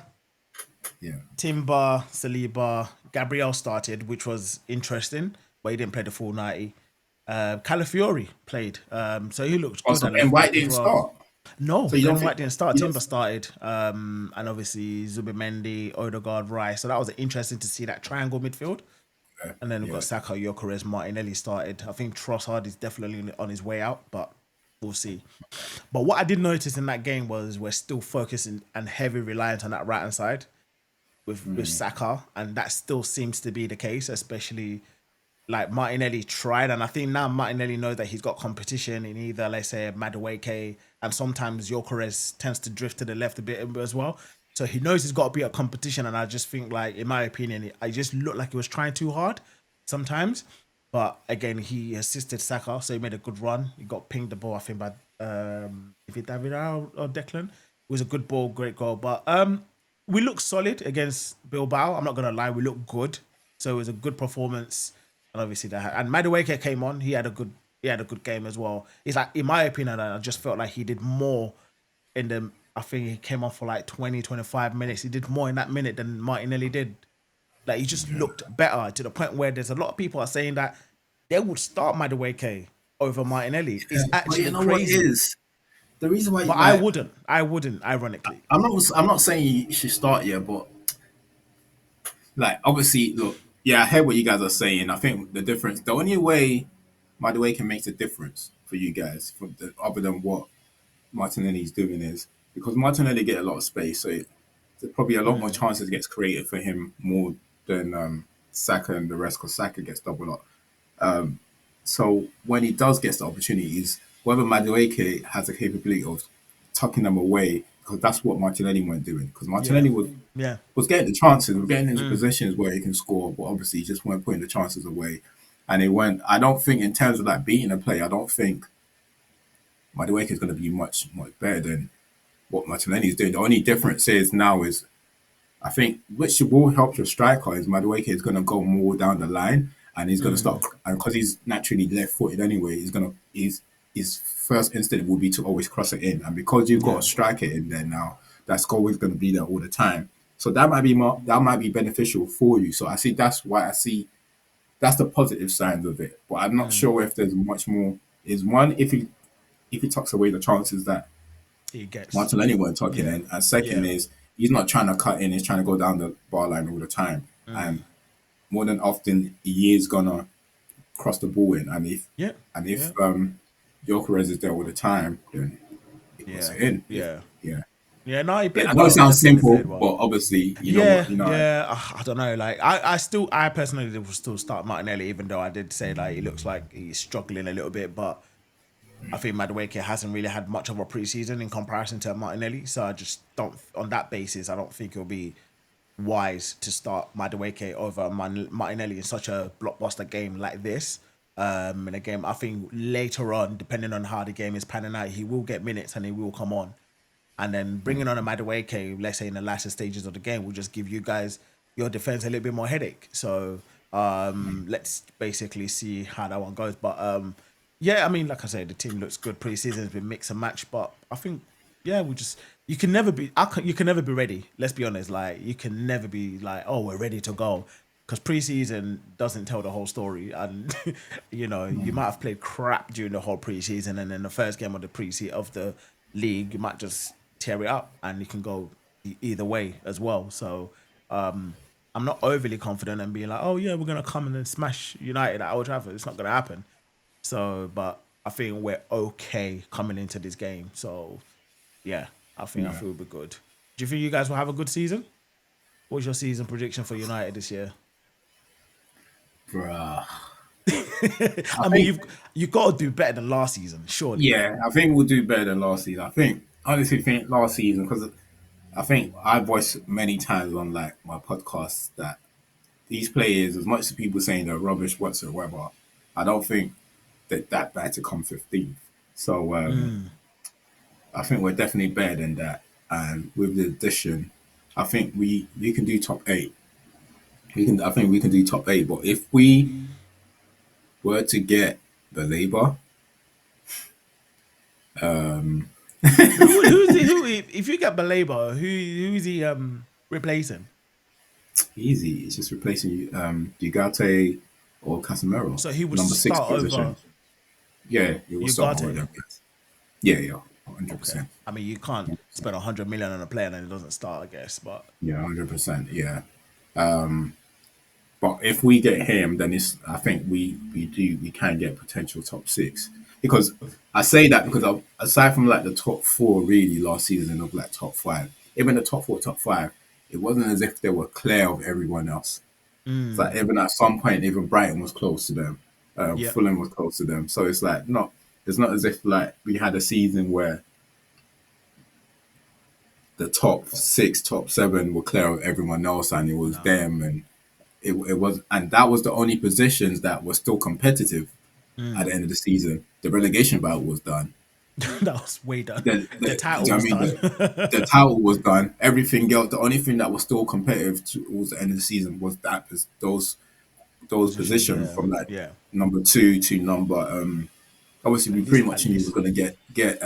yeah. Timber, Saliba, Gabriel started, which was interesting, but he didn't play the full 90. Calafiori played, so he looked good Also, at Ben left White back as didn't well. start. No, So you don't Ben think White didn't start. you don't Timber started, and obviously Zubimendi, Odegaard, Rice. So that was interesting to see that triangle midfield. And then we've got yeah. Saka, Gyökeres, Martinelli started. I think Trossard is definitely on his way out, but we'll see. But what I did notice in that game was we're still focusing and heavy reliant on that right hand side with Saka, and that still seems to be the case, especially like Martinelli tried, and I think now Martinelli knows that he's got competition in either, let's say, Madueke, and sometimes Gyökeres tends to drift to the left a bit as well. So he knows he's got to be a competition, and I just think, like, in my opinion, I just looked like he was trying too hard sometimes. But again, he assisted Saka, so he made a good run. He got pinged the ball, I think, by if it David or Declan. It was a good ball, great goal. But we look solid against Bilbao. I'm not gonna lie, we look good. So it was a good performance, and obviously that. And Madueke came on. He had a good game as well. It's like, in my opinion, I just felt like he did more in the. I think he came on for like 20, 25 minutes. He did more in that minute than Martinelli did. Like, he just Yeah. looked better, to the point where there's a lot of people are saying that they would start Madueke over Martinelli. Yeah. It's But you actually know what it crazy. is? The reason why, But I like, wouldn't. I wouldn't, ironically. I'm not saying you should start here, but like, obviously, look, yeah, I hear what you guys are saying. I think the only way Madueke can make a difference for you guys, other than what Martinelli is doing, is because Martinelli get a lot of space, so there's probably a lot more chances gets created for him more than Saka and the rest, because Saka gets double up. So when he does get the opportunities, whether Madueke has the capability of tucking them away, because that's what Martinelli weren't doing. Because Yeah. Martinelli Yeah. was getting the chances, was getting into positions where he can score, but obviously he just weren't putting the chances away. And it went. I don't think, in terms of like beating a play, I don't think Madueke is going to be much better than what Martinelli is doing. The only difference is now is, I think, which will help your striker, is Madueke is going to go more down the line, and he's going to start, and because he's naturally left-footed anyway, his first instinct will be to always cross it in, and because you've got a Yeah. striker in there now, that's always going to be there all the time. So that might be beneficial for you. So I see, that's why I see that's the positive signs of it. But I'm not sure if there's much more. Is one, if he tucks away the chances that He gets. Martinelli weren't tucking Yeah. in, and second Yeah. is he's not trying to cut in; he's trying to go down the bar line all the time. And more than often, he is gonna cross the ball in. Yeah. And Yeah. if Gyökeres is there all the time, then he puts Yeah. it in. If Yeah. yeah, Yeah. No, he yeah, played I know it well. I sounds said he simple, played well. but obviously, you know what, Yeah, you know. yeah. I don't know. Like, I personally will still start Martinelli, even though I did say, like, he looks like he's struggling a little bit. But I think Madueke hasn't really had much of a preseason in comparison to Martinelli. So I just don't. On that basis, I don't think it'll be wise to start Madueke over Martinelli in such a blockbuster game like this. In a game, I think later on, depending on how the game is panning out, he will get minutes and he will come on. And then bringing on a Madueke, let's say in the latter stages of the game, will just give you guys your defense a little bit more headache. So let's basically see how that one goes. But yeah, I mean, like I said, the team looks good. Pre-season has been mix and match, but I think, yeah, we just, you can never be you can never be ready. Let's be honest. Like, you can never be like, oh, we're ready to go, because preseason doesn't tell the whole story. And you might have played crap during the whole preseason, and then the first game of the preseason of the league, you might just tear it up, and you can go either way as well. So I'm not overly confident and being like, oh yeah, we're gonna come and then smash United at Old Trafford. It's not gonna happen. So, but I think we're okay coming into this game. So yeah, I Yeah, feel we'll be good. Do you think you guys will have a good season? What's your season prediction for United this year? bruh. I I mean, think you've got to do better than last season, surely. yeah, I think we'll do better than last season. I honestly think last season, because I think I voiced many times on like my podcast that these players, as much as people saying they're rubbish whatsoever, I don't think that bad to come 15th. So I think we're definitely better than that. And with the addition, I think we can do top eight. I think we can do top eight. But if we were to get the Labour, Who if you get Baleba, who is he replacing? easy. It's just replacing Ugarte or Casemiro, So he would number six start over position. Yeah, it will start over Ugarte. them guys. Yeah, yeah, 100 Okay. percent. I mean, you can't spend 100 million on a player and then it doesn't start, I guess. But Yeah, 100%. Yeah. But if we get him, then it's, I think we can get potential top six, because I say that because aside from like the top four really last season and of like top five, even the top four, top five, it wasn't as if they were clear of everyone else. It's like even at some point, even Brighton was close to them. Yeah. Fulham was close to them. So it's like not. It's not as if like we had a season where the top six, top seven were clear of everyone else, and it was No. them, and it was, and that was the only positions that were still competitive at the end of the season. The relegation battle was done. That was way done. The You title know what I was mean? done. The title was done. Everything else, the only thing that was still competitive towards the end of the season was those Positions, positions yeah. from like Yeah. number two to number. Obviously, we At least pretty at much knew we were least. going to get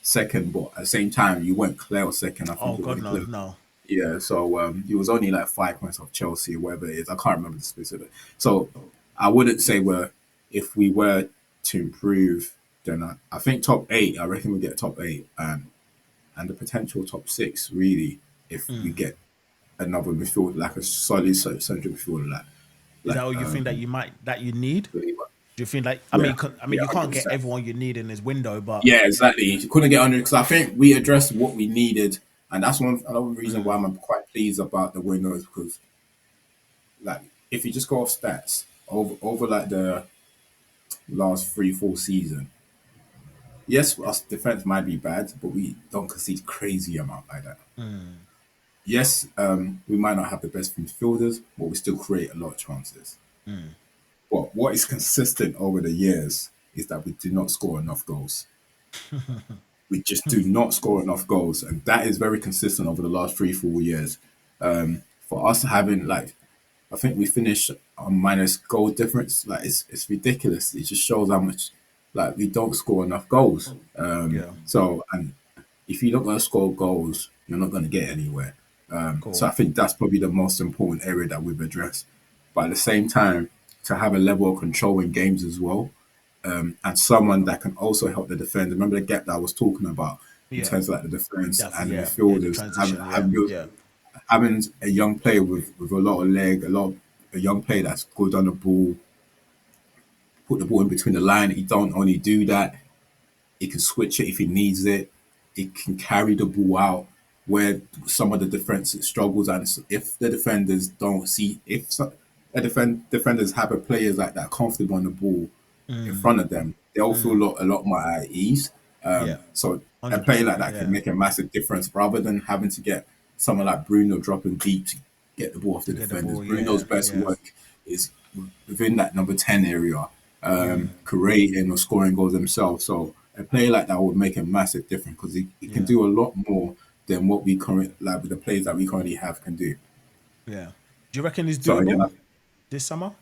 second, but at the same time, you weren't clear second. I think Oh it was god, only no, clear. no. Yeah, so he was only like 5 points off Chelsea, or whatever it is. I can't remember the specific. So I wouldn't say we're if we were to improve, then I think top eight. I reckon we get top eight, and the potential top six really if we get another midfield like a solid central midfielder Is that like all you think that you might that you need? Do you think like I yeah, mean, I mean, yeah, you can't get 100%. everyone you need in this window, but Yeah, exactly. You couldn't get under because I think we addressed what we needed, and that's one another reason why I'm quite pleased about the window is because like if you just go off stats over like the last 3-4 season, yes, our defense might be bad, but we don't concede crazy amount like that. Yes, we might not have the best midfielders, but we still create a lot of chances. But what is consistent over the years is that we do not score enough goals. We just do not score enough goals, and that is very consistent over the last 3-4 years. For us having like, I think we finished on minus goal difference. Like it's ridiculous. It just shows how much like we don't score enough goals. yeah, So and if you're not going to score goals, you're not going to get anywhere. So cool. I think that's probably the most important area that we've addressed. But at the same time, to have a level of control in games as well, and someone that can also help the defender. Remember the gap that I was talking about in Yeah, terms of like the defense that's and the yeah, yeah. The midfielders. transition, yeah, yeah, Having a young player with a lot of leg, a young player that's good on the ball, put the ball in between the line. He don't only do that. He can switch it if he needs it. He can carry the ball out where some of the defense struggles. And if the defenders don't see, if some, defenders have a players like that comfortable on the ball in front of them, they'll feel a lot more at ease. yeah. So a player 100%. like that can Yeah, make a massive difference rather than having to get someone like Bruno dropping deep to get the ball off the to get the defenders. ball. Bruno's Yeah, best yeah, work is within that number 10 area, yeah, creating or scoring goals themselves. So a player like that would make a massive difference because he can yeah, do a lot more than what we currently like with the players that we currently have can do. yeah. Do you reckon it's So doable yeah, this summer?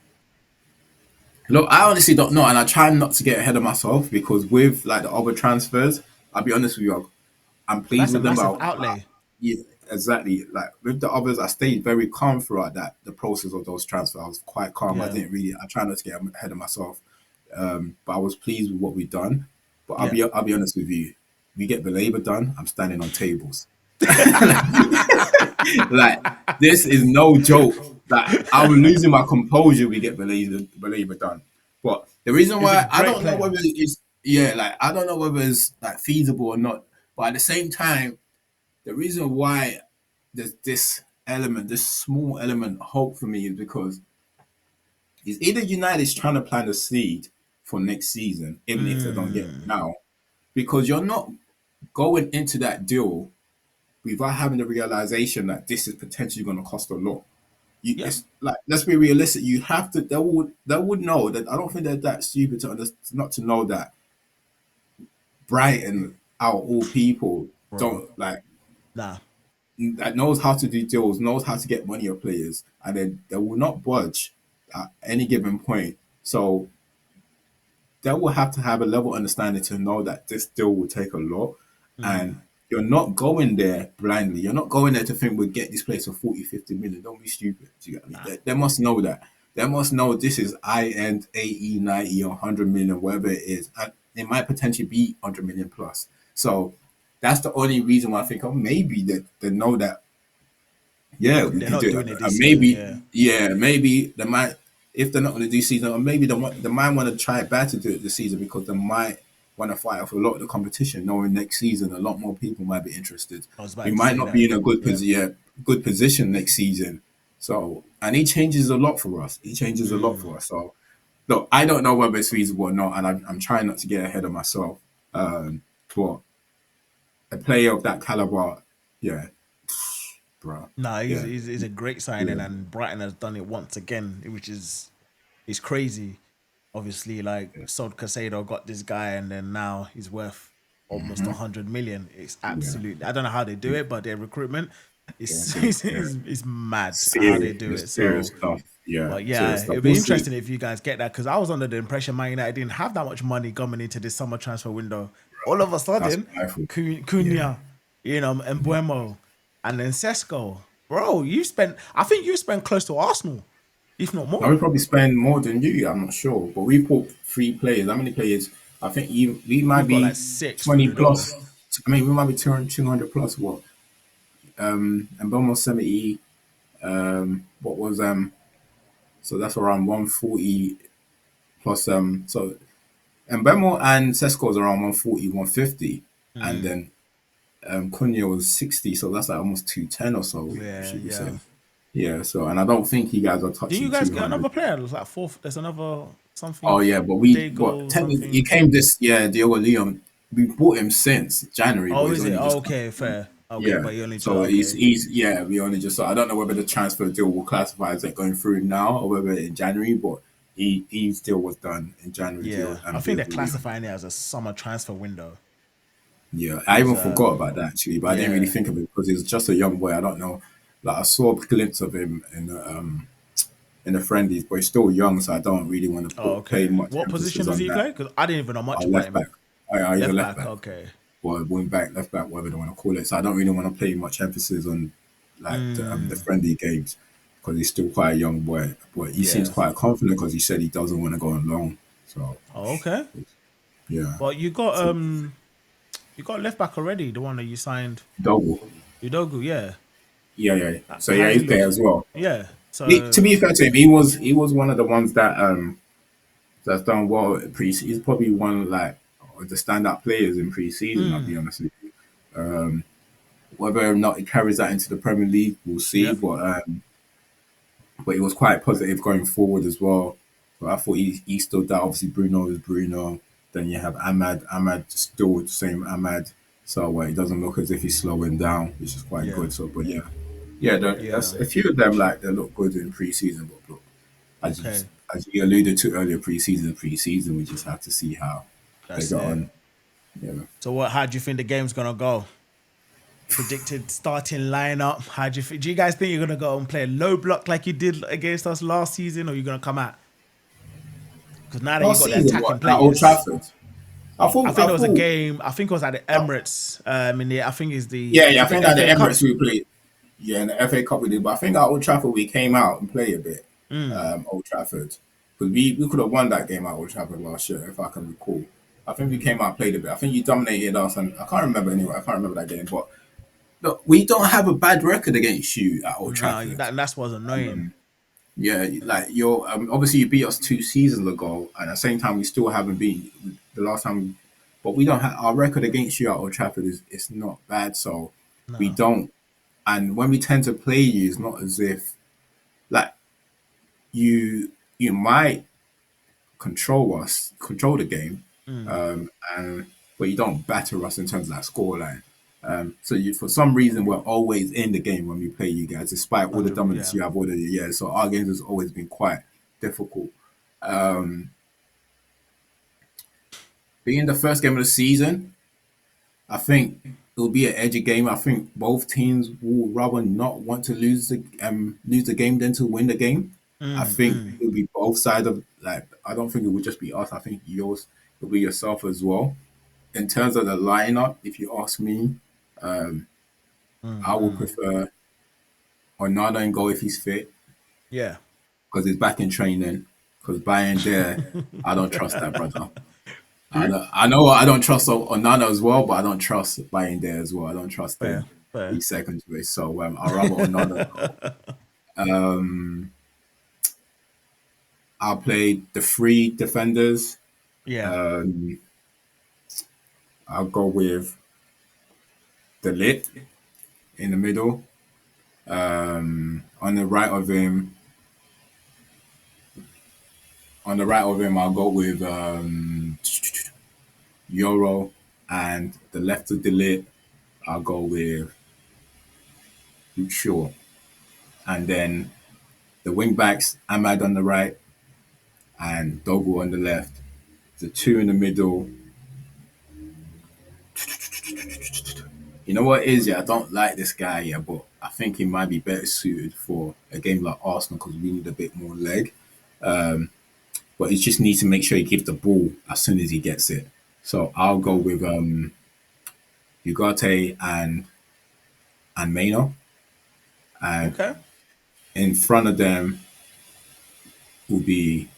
look, I honestly don't know, and I try not to get ahead of myself because with like the other transfers, I'll be honest with you, I'm Because pleased that's a with them. massive outlay. Yeah, exactly. Like with the others, I stayed very calm throughout that the process of those transfers. I was quite calm. Yeah, I try not to get ahead of myself. But I was pleased with what we've done. But yeah. I'll be honest with you, we get the labor done. I'm standing on tables. Like this is no joke. Like I'm losing my composure. We get believer done. But the reason He's a why I great don't know player. whether it's yeah, like I don't know whether it's like feasible or not. But at the same time, the reason why there's this element, this small element, hope for me is because it's either United's trying to plant a seed for next season, even if they don't get it now, because you're not going into that deal without having the realization that this is potentially going to cost a lot. Yeah, It's like let's be realistic. You have to. They would know that. I don't think they're that stupid to not to know that Brighton, out of all people, bro. don't like Nah, that knows how to do deals, knows how to get money of players, and they will not budge at any given point. So they will have to have a level understanding to know that this deal will take a lot. And you're not going there blindly. You're not going there to think we'll get this place for 40, 50 million. Don't be stupid. Do you get me? nah. They must know that. They must know this is I end 80, 90, or 100 million, whatever it is. And it might potentially be 100 million plus. So that's the only reason why I think, oh, maybe they know that yeah, we They're could not do it. doing it this season. Maybe, Yeah, yeah, maybe they might. If they're not going to do season, or maybe they might want to try it better to do it this season because they might want to fight off a lot of the competition, knowing next season a lot more people might be interested. I was We about to might say not that. be in a Yeah, good position next season, So, and he changes a lot for us. He changes a lot for us. So, look, I don't know whether it's feasible or not, and I'm trying not to get ahead of myself. But a player of that caliber, yeah, bro, No, yeah, he's a great signing, yeah, and Brighton has done it once again, which is crazy. Obviously, like yeah, sold Casado, got this guy, and then now he's worth almost 100 million. It's yeah, absolutely, I don't know how they do it, but their recruitment yeah, is yeah, yeah. is mad how they Serious, do it. it's serious So, stuff. Yeah, but yeah, serious stuff. it'd We'll be see. interesting if you guys get that because I was under the impression Man United didn't have that much money coming into this summer transfer window. All of a That's sudden, what I thought. Yeah. Cunha, and Buemo, and then Sesko. Bro, I think you spent close to Arsenal, if not Now more. we probably spend more than you. I'm not sure, but we bought three players. How many players? I think we might We've got like be six through 20 the door. plus. I mean, we might be 200 plus. What? And almost 70. What was So that's around 140 plus. So and Bemo and Sesko is around 140, 150, and Mm, then Cunha was 60. So that's like almost 210 or so. We yeah, should be yeah. saying. Yeah. So and I don't think you guys are Did you touching guys get 200. another player? There's like fourth. There's another Oh something. yeah, but Dago technically he something. came this Diogo Leon. We bought him since January, but Oh, he's is it? only Oh, just okay, fair. Okay, yeah. but you only just So okay. he's yeah. We only just so I don't know whether the transfer deal will classify as it going through now or whether in January, but he still was done in January. Yeah, I think they're Diogo Leon. classifying it as a summer transfer window. Yeah, I Cause even forgot about that actually, but I didn't really yeah. think of it because he's just a young boy. I don't know. Like I saw a glimpse of him in the friendlies, but he's still young, so I don't really want to Oh, play okay. much What position emphasis does on he that. play? Because I didn't even know much about Left him. back. He's a Left left back. back. Okay. Or wing back, left back, whatever they want to call it. So I don't really want to play much emphasis on like the Mm, friendly games because he's still quite a young boy. But he seems yeah. quite confident because he said he doesn't want to go on loan. So Oh, okay. yeah, But so, you got left back already. The one that you signed, double. Udogu. Yeah. Yeah, yeah. So yeah, How's he he's there looking? as well. Yeah. To So. be fair to him, he was one of the ones that's done well at pre. He's probably one like of the standout players in pre-season. I'll Mm, be honest with you. Whether or not he carries that into the Premier League, we'll see. yep. But it was quite positive going forward as well. But I thought he stood out. Obviously, Bruno is Bruno. Then you have Ahmad. Ahmad still the same Ahmad. So it doesn't look as if he's slowing down, which is quite Yeah. good. So, but yeah, yeah, that's Yeah. a few of them like they look good in pre-season. But look, Okay. as you alluded to earlier, pre-season, we just have to see how they That's got it. on. Yeah. So what? How do you think the game's gonna go? Predicted starting lineup. How do you do? You guys think you're gonna go and play a low block like you did against us last season, or you're gonna come out? Because now that you Last got the season, attacking what at Old players, Trafford? I think I there was a thought, game. I think it was at the Emirates. In the I think it's the yeah, is yeah. I it think the at the FA Cup? Emirates we played. Yeah, in the FA Cup we did, but I think at Old Trafford we came out and played a bit. Mm, Old Trafford, because we could have won that game at Old Trafford last year, if I can recall. I think we came out and played a bit. I think you dominated us, and I can't remember anyway. I can't remember that game, but look, we don't have a bad record against you at Old no, Trafford. that's what's annoying. Yeah, like you're obviously you beat us 2 seasons ago, and at the same time we still haven't beat the last time. But we don't have our record against you at Old Trafford is it's not bad, so we No. don't. And when we tend to play you, it's not as if like you might control the game, Mm, and but you don't batter us in terms of that scoreline. So for some reason, we're always in the game when we play you guys, despite all the 100. dominance Yeah. you have all the years. So our games has always been quite difficult. Being the first game of the season, I think it'll be an edgy game. I think both teams will rather not want to lose the game than to win the game. I Mm, think mm, it'll be both sides of like. I don't think it would just be us. I think yours will be yourself as well. In terms of the lineup, if you ask me, mm, I would mm. prefer Onana and go if he's fit Yeah. because he's back in training. Because Bayern there, I don't trust that brother. Who? I know I don't trust Onana as well, but I don't trust Bayern there as well. I don't trust Fair. him. Fair. He's second to it. So I'll rather Onana go. I'll play the three defenders. Yeah. I'll go with the lit in the middle. On the right of him, I'll go with Euro, and the left of the lit, I'll go with Shaw, and then the wing backs, Ahmad on the right and Dogu on the left. The two in the middle. You know what it is? Yeah, I don't like this guy, yeah, but I think he might be better suited for a game like Arsenal because we need a bit more leg. But he just needs to make sure he gives the ball as soon as he gets it. So I'll go with Ugarte and Maino, and Okay. in front of them will be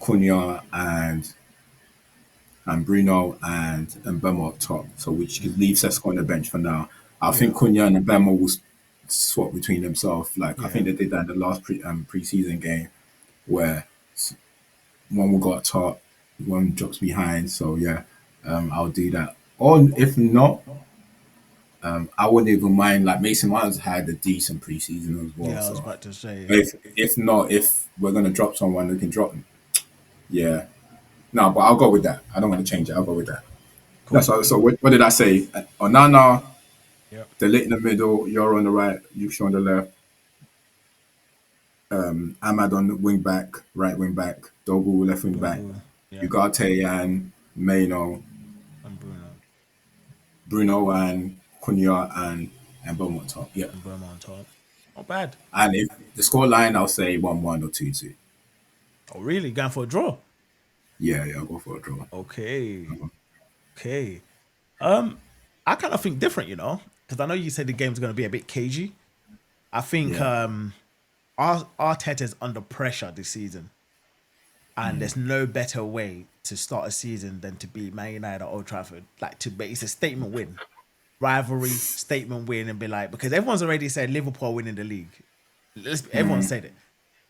Cunha and Bruno and Mbemo up top. So which could leave Sesko on the bench for now. I Yeah. think Cunha and Mbemo will swap between themselves. Like I Yeah. think they did that in the last preseason game where one will go up top, one drops behind. So yeah, I'll do that. Or if not, I wouldn't even mind. Like Mason Mount had a decent preseason as well. Yeah. I was So about to say. Yeah. if not, if we're gonna drop someone, we can drop them. Yeah, no, but I'll go with that. I don't want to change it. I'll go with that. That's Cool. all. So what did I say? Onana, Yeah. the lit in the middle, you're on the right, you on the left. Ahmad on the wing back, right wing back, Dogu left wing back, Dogu. Yeah. Ugarte and Maino, And Bruno Bruno and Cunha and Beaumont top. Yeah. and Burma on top. Not bad. And if the score line, I'll say 1-1 or 2-2. Oh, really? Going for a draw? Yeah, yeah, I'll go for a draw. Okay. Okay. I kind of think different, because I know you said the game's going to be a bit cagey. I think Yeah. Arteta's under pressure this season, and there's no better way to start a season than to beat Man United at Old Trafford. Like it's a statement win, rivalry statement win, and be like, because everyone's already said Liverpool winning the league. Everyone said it.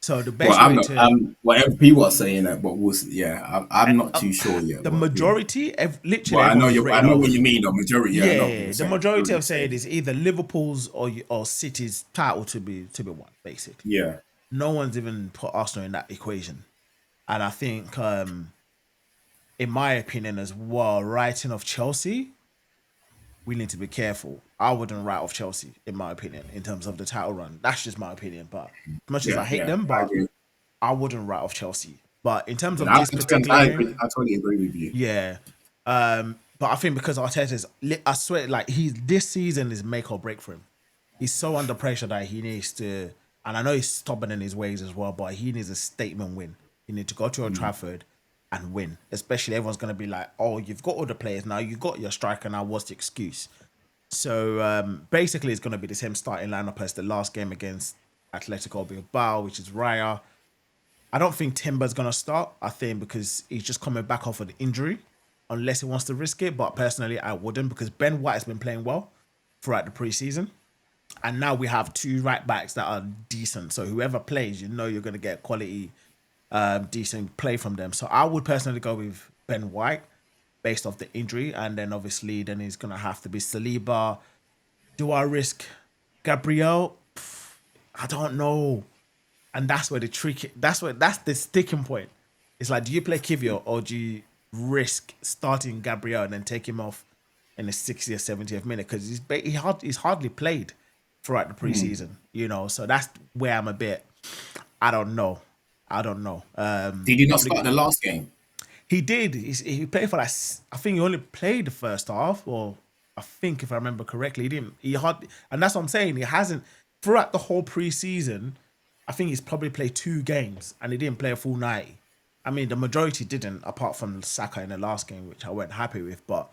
So the Well, best way to whatever people are saying that, but yeah, I'm not uh, too sure yet. the But yeah. majority, Well, literally everyone's I written know what off. you mean. The majority, yeah, I know what you're Yeah, the saying. I know what majority you're have said saying. is either Liverpool's or City's title to be won, basically. Yeah. No one's even put Arsenal in that equation. And I think, in my opinion as well, writing off Chelsea, we need to be careful. I wouldn't write off Chelsea, in my opinion, in terms of the title run. That's just my opinion. But as much as I Yeah, hate yeah, them, I but agree. I wouldn't write off Chelsea. But in terms And of this to be honest, particular game, I totally agree with you. yeah. But I think because Arteta's, I swear, like this season is make or break for him. He's so under pressure that he needs to, and I know he's stubborn in his ways as well, but he needs a statement win. He needs to go to Old Trafford and win. Especially everyone's gonna be like, "Oh, you've got all the players now. You got your striker now. What's the excuse?" So basically, it's gonna be the same starting lineup as the last game against Atletico Bilbao, which is Raya. I don't think Timber's gonna start. I think because he's just coming back off of the injury, unless he wants to risk it. But personally, I wouldn't because Ben White has been playing well throughout the preseason, and now we have two right backs that are decent. So whoever plays, you're gonna get quality, decent play from them. So I would personally go with Ben White based off the injury, and then obviously then he's gonna have to be Saliba. Do I risk Gabriel? I don't know. And that's where the trick. That's the sticking point. It's like, do you play Kivio or do you risk starting Gabriel and then take him off in the 60th, 70th minute? Because he's hardly played throughout the preseason, So that's where I'm a bit. I don't know. I don't know. Did he not Probably start the last game? he did. He played for like. I think he only played the first half, or I think if I remember correctly, he didn't. He had, and that's what I'm saying. He hasn't throughout the whole preseason. I think he's probably played 2 games, and he didn't play a full 90. I mean, the majority didn't, apart from Saka in the last game, which I weren't happy with. But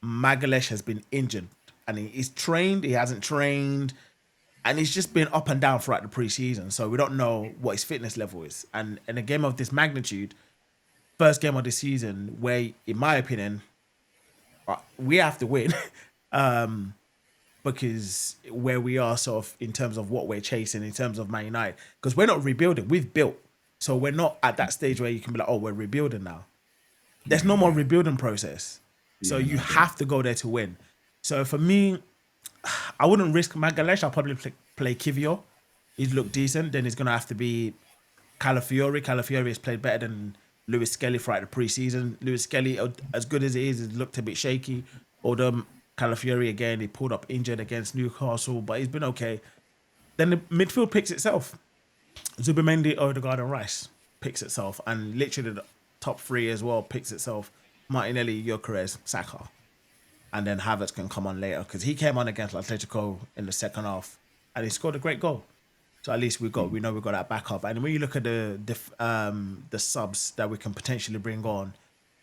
Magalesh has been injured, and he's trained. He hasn't trained, and he's just been up and down throughout the preseason. So we don't know what his fitness level is. And in a game of this magnitude, first game of the season, where, in my opinion, we have to win. Because where we are sort of in terms of what we're chasing in terms of Man United, because we're not rebuilding, we've built. So we're not at that stage where you can be like, oh, we're rebuilding now. There's no more rebuilding process. So Yeah, you no, I get it. have to go there to win. So for me, I wouldn't risk Magalesh. I'll probably play Kivio. He's looked decent. Then it's gonna have to be Calafiori. Calafiori has played better than Lewis Skelly throughout the preseason. Lewis Skelly, as good as it is, it looked a bit shaky. Although Calafiori again, he pulled up injured against Newcastle, but he's been okay. Then the midfield picks itself. Zubimendi, Odegaard, and Rice picks itself, and literally the top three as well picks itself. Martinelli, Gyökeres, Saka, and then Havertz can come on later because he came on against Atletico in the second half and he scored a great goal. So at least we know we got that backup. And when you look at the subs that we can potentially bring on,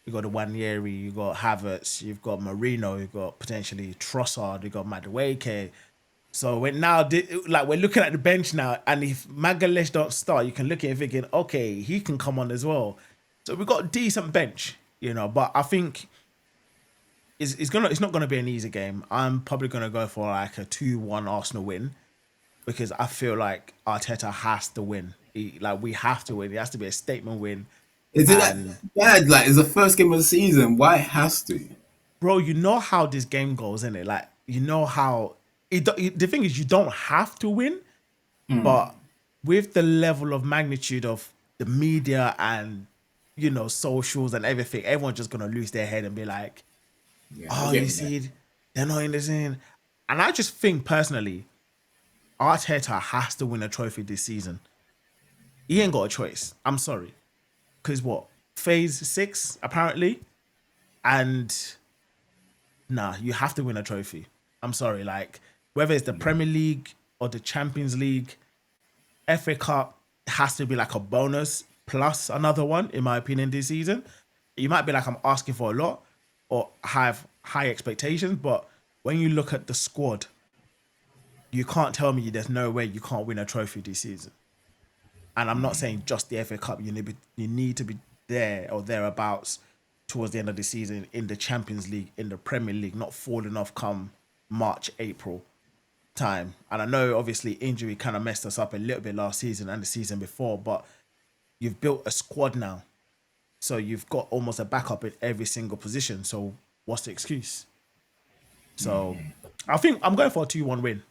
you got the Wanyeri, you got Havertz, you've got Marino, you got potentially Trossard, you got Madueke. So we're now like we're looking at the bench now, and if Magalesh don't start, you can look at it thinking, okay, he can come on as well. So we've got a decent bench, But I think it's not gonna be an easy game. I'm probably gonna go for like a 2-1 Arsenal win because I feel like Arteta has to win. We have to win. It has to be a statement win. Is it that And bad? Like, it's the first game of the season. Why it has to? bro, you know how this game goes, isn't it? Like you know how the thing is, you don't have to win, but with the level of magnitude of the media and socials and everything, everyone's just gonna lose their head and be like, Yeah, I "Oh, get you that. see, they're not in the scene." And I just think personally, Arteta has to win a trophy this season. He ain't got a choice. I'm sorry, because what phase 6 apparently, and nah, you have to win a trophy. I'm sorry, like whether it's the Premier League or the Champions League, FA Cup has to be like a bonus plus another one, in my opinion, this season. You might be like, I'm asking for a lot or have high expectations, but when you look at the squad, you can't tell me there's no way you can't win a trophy this season. And I'm not saying just the FA Cup. You need to be there or thereabouts towards the end of the season in the Champions League, in the Premier League, not falling off come March, April time. And I know obviously injury kind of messed us up a little bit last season and the season before, but you've built a squad now. So you've got almost a backup in every single position. So what's the excuse? So I think I'm going for a 2-1 win.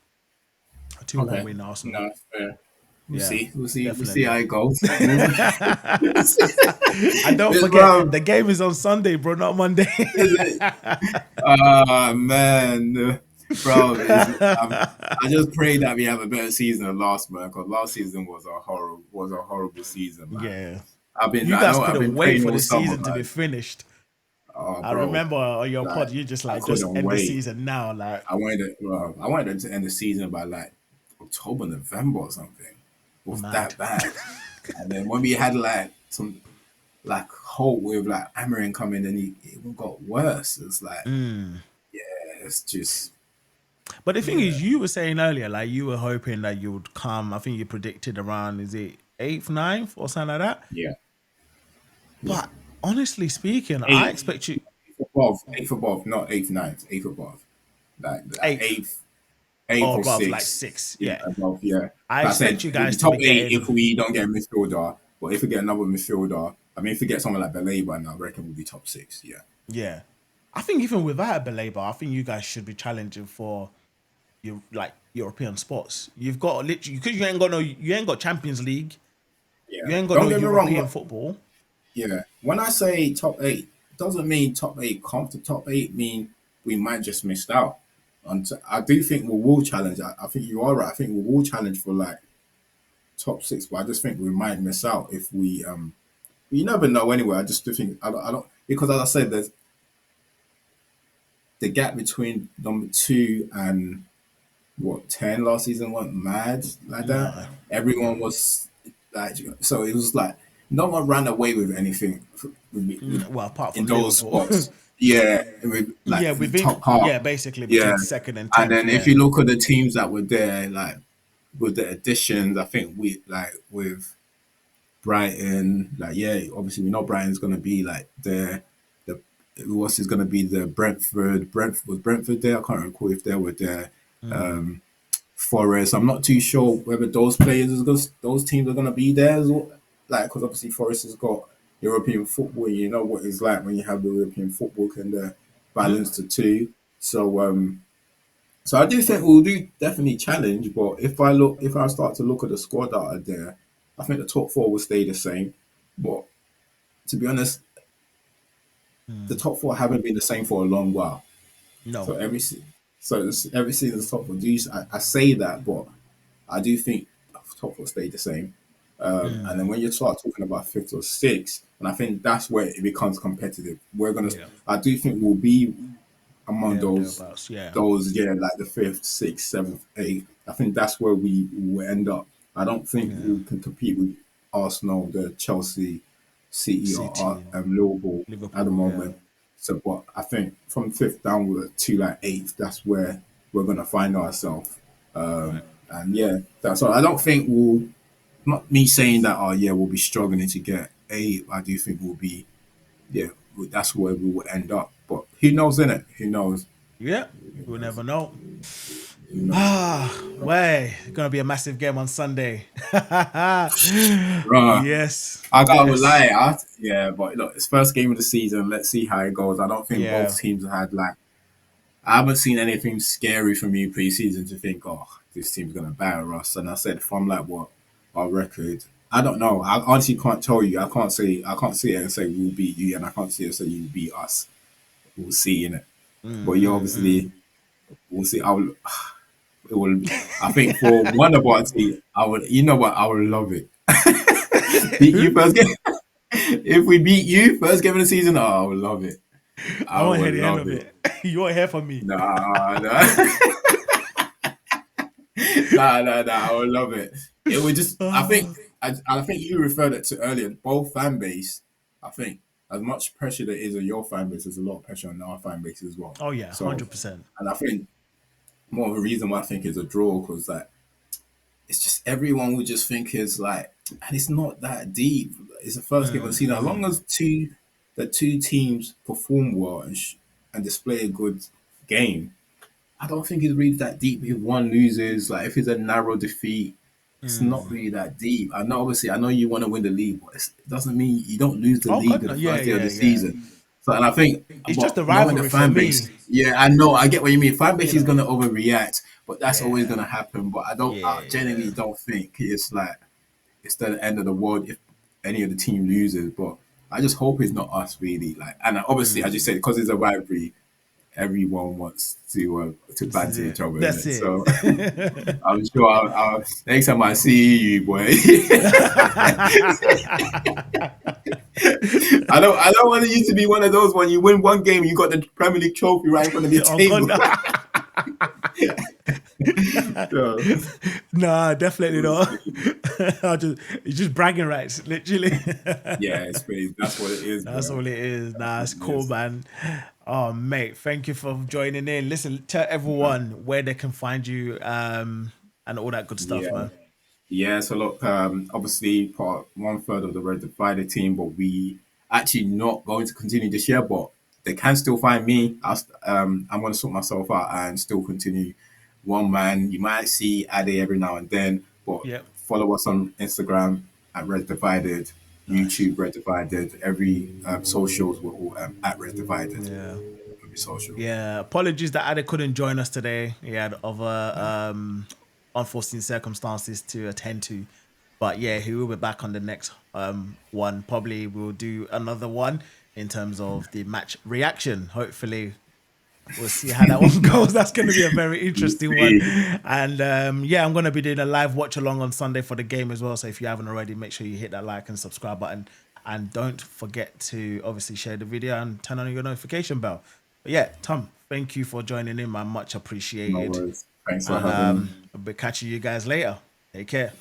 A 2-1 Okay. win, Arsenal. No, fair. We'll Yeah, see. We'll see. We'll see how definitely. it goes. It's, And don't forget, bro, the game is on Sunday, bro, not Monday. is it? Man, bro, I just pray that we have a better season than last man, because last season was a horrible season, man. Yeah. I know I've Couldn't been wait praying for all the summer, season to be man. finished. Oh, I bro, remember on your like pod, you just I like, just couldn't end the wait. season now. Like, I wanted them to end the season by like October, November or something. It was mad. that bad. And then when we had like some like hope with like Amarin coming, and it even got worse. It's like it's just But the thing yeah, is, you were saying earlier, like, you were hoping that you would come. I think you predicted around, is it eighth, ninth, or something like that? yeah, yeah. But honestly speaking, I Eighth, expect you eighth above, not eighth, ninth, eighth above, like eighth eighth or or above, like sixth, six. yeah, Yeah. above, yeah. I Like I expect said you it'll be guys to top be eight if getting, we don't get a midfielder, but if we get another midfielder, I mean, if we get someone like Baleba now, I reckon we'll be top six. Yeah, yeah. I think even without a Belabor, I think you guys should be challenging for your like European spots. You've got literally because you ain't got Champions League, yeah. you ain't got Don't no get me wrong. European football. Yeah, when I say top eight, it doesn't mean top eight. Come to top eight mean we might just missed out. And I do think we will challenge. I think you are right. I think we will challenge for like top six, but I just think we might miss out if we. You never know. Anyway, I just do think I don't because as I said, there's the gap between number two and what 10 last season went mad like that. No. Everyone was like, so it was like no one ran away with anything Well, apart in from those Liverpool. spots. Yeah, with like Yeah, the within top half. basically Yeah, between second and and tenth. then if Yeah. you look at the teams that were there, like with the additions, I think we like with Brighton, like yeah, obviously we know Brighton's gonna be like the what's is gonna be the Brentford. Brentford was Brentford there. I can't recall if they were there. Forest. I'm not too sure whether those players, those teams are going to be there as well. Like, because obviously Forest has got European football. You know what it's like when you have the European football and the balance to two. So So I do think we'll do definitely challenge, but if I start to look at the squad that are there, I think the top four will stay the same. But to be honest, the Mm. top four haven't been the same for a long while. No. So every season's top four. I say that, but I do think top four stay the same. And then Mm. when you start talking about fifth or sixth, and I think that's where it becomes competitive. Yeah. I do think we'll be among There or thereabouts. Yeah. those like the fifth, sixth, seventh, eighth. I think that's where we will end up. I don't think Yeah. we can compete with Arsenal, the Chelsea, City, or City, Liverpool at the Liverpool. Yeah. moment. So, but I think from fifth downward to like eighth, that's where we're gonna find ourselves. Right. And yeah, that's all. I don't think we'll. Not me saying that. Oh yeah, we'll be struggling to get eight. I do think we'll be. Yeah, that's where we will end up. But who knows, innit? Who knows? Yeah. We'll never know. Who knows? Ah, way. It's gonna be a massive game on Sunday. Right. Yes. I gotta Yes. lie. Yeah, but look, it's first game of the season. Let's see how it goes. I don't think Yeah. both teams have had like. I haven't seen anything scary from you pre-season to think, oh, this team's gonna batter us. And I said, if I'm like what our record, I don't know. I honestly can't tell you. I can't see it and say we'll beat you, and I can't see it and say you beat us. We'll see in it. But you Mm. obviously, we'll see. It will. I think for one of our team, I would. You know what? I would love it. Beat you Who? first game. If we beat you first game of the season, oh, I would love it. I I want to would hear the end love of it. it. You won't hear from me. Nah, nah. Nah. I would love it. It would just. Ah. I think you referred it to earlier. Both fan base. I think as much pressure there is on your fan base, there's a lot of pressure on our fan base as well. Oh yeah, So, 100%. and I think more of a reason why I think is a draw because like it's just everyone would just think is like, and it's not that deep. It's the first game of the season. As long as the two teams perform well and display a good game, I don't think it's really that deep. If one loses, like if it's a narrow defeat, it's not Mm. really that deep. I know you want to win the league, but it doesn't mean you don't lose the Oh league god, in no. the Yeah, first day of yeah, the yeah. season. So, and I think, It's just but a knowing the rivalry for fan base, me. yeah, I know, I get what you mean. Fan You base is know. gonna overreact, but that's always Yeah. gonna happen. But I Yeah, genuinely yeah. don't think it's like it's the end of the world if any of the team loses. But I just hope it's not us really. Like, and obviously, as you Mm. said, because it's a rivalry, everyone wants to This is banter each it. other in That's it. it. So I'm sure next time I see you, boy, I don't want you to be one of those when you win one game, you got the Premier League trophy right in front of your Oh god, table. no. So, Nah, definitely not. It's just bragging rights, literally. yeah, it's crazy. That's what it is, That's bro. all it is. That's Nah, what it's it cool, is. man. Oh, mate, thank you for joining in. Listen, tell everyone where they can find you, and all that good stuff, Yeah. man. Yeah, so look, obviously part one third of the Red Divider team, but we actually not going to continue this year, but they can still find me. I'm going to sort myself out and still continue one man. You might see Ade every now and then, but Yep. follow us on Instagram at Red Divided, Nice. YouTube Red Divided, every socials were all at Red Divided, Yeah. every social. Yeah. Apologies that Ada couldn't join us today. He had other unforeseen circumstances to attend to. But yeah, he will be back on the next one. Probably we'll do another one in terms of the match reaction. Hopefully we'll see how that one goes. That's going to be a very You interesting one. see, And yeah, I'm going to be doing a live watch along on Sunday for the game as well. So if you haven't already, make sure you hit that like and subscribe button. And don't forget to obviously share the video and turn on your notification bell. But yeah, Tom, thank you for joining in, man. Much no appreciated. worries. Thanks for And having me. I'll be catching you guys later. Take care.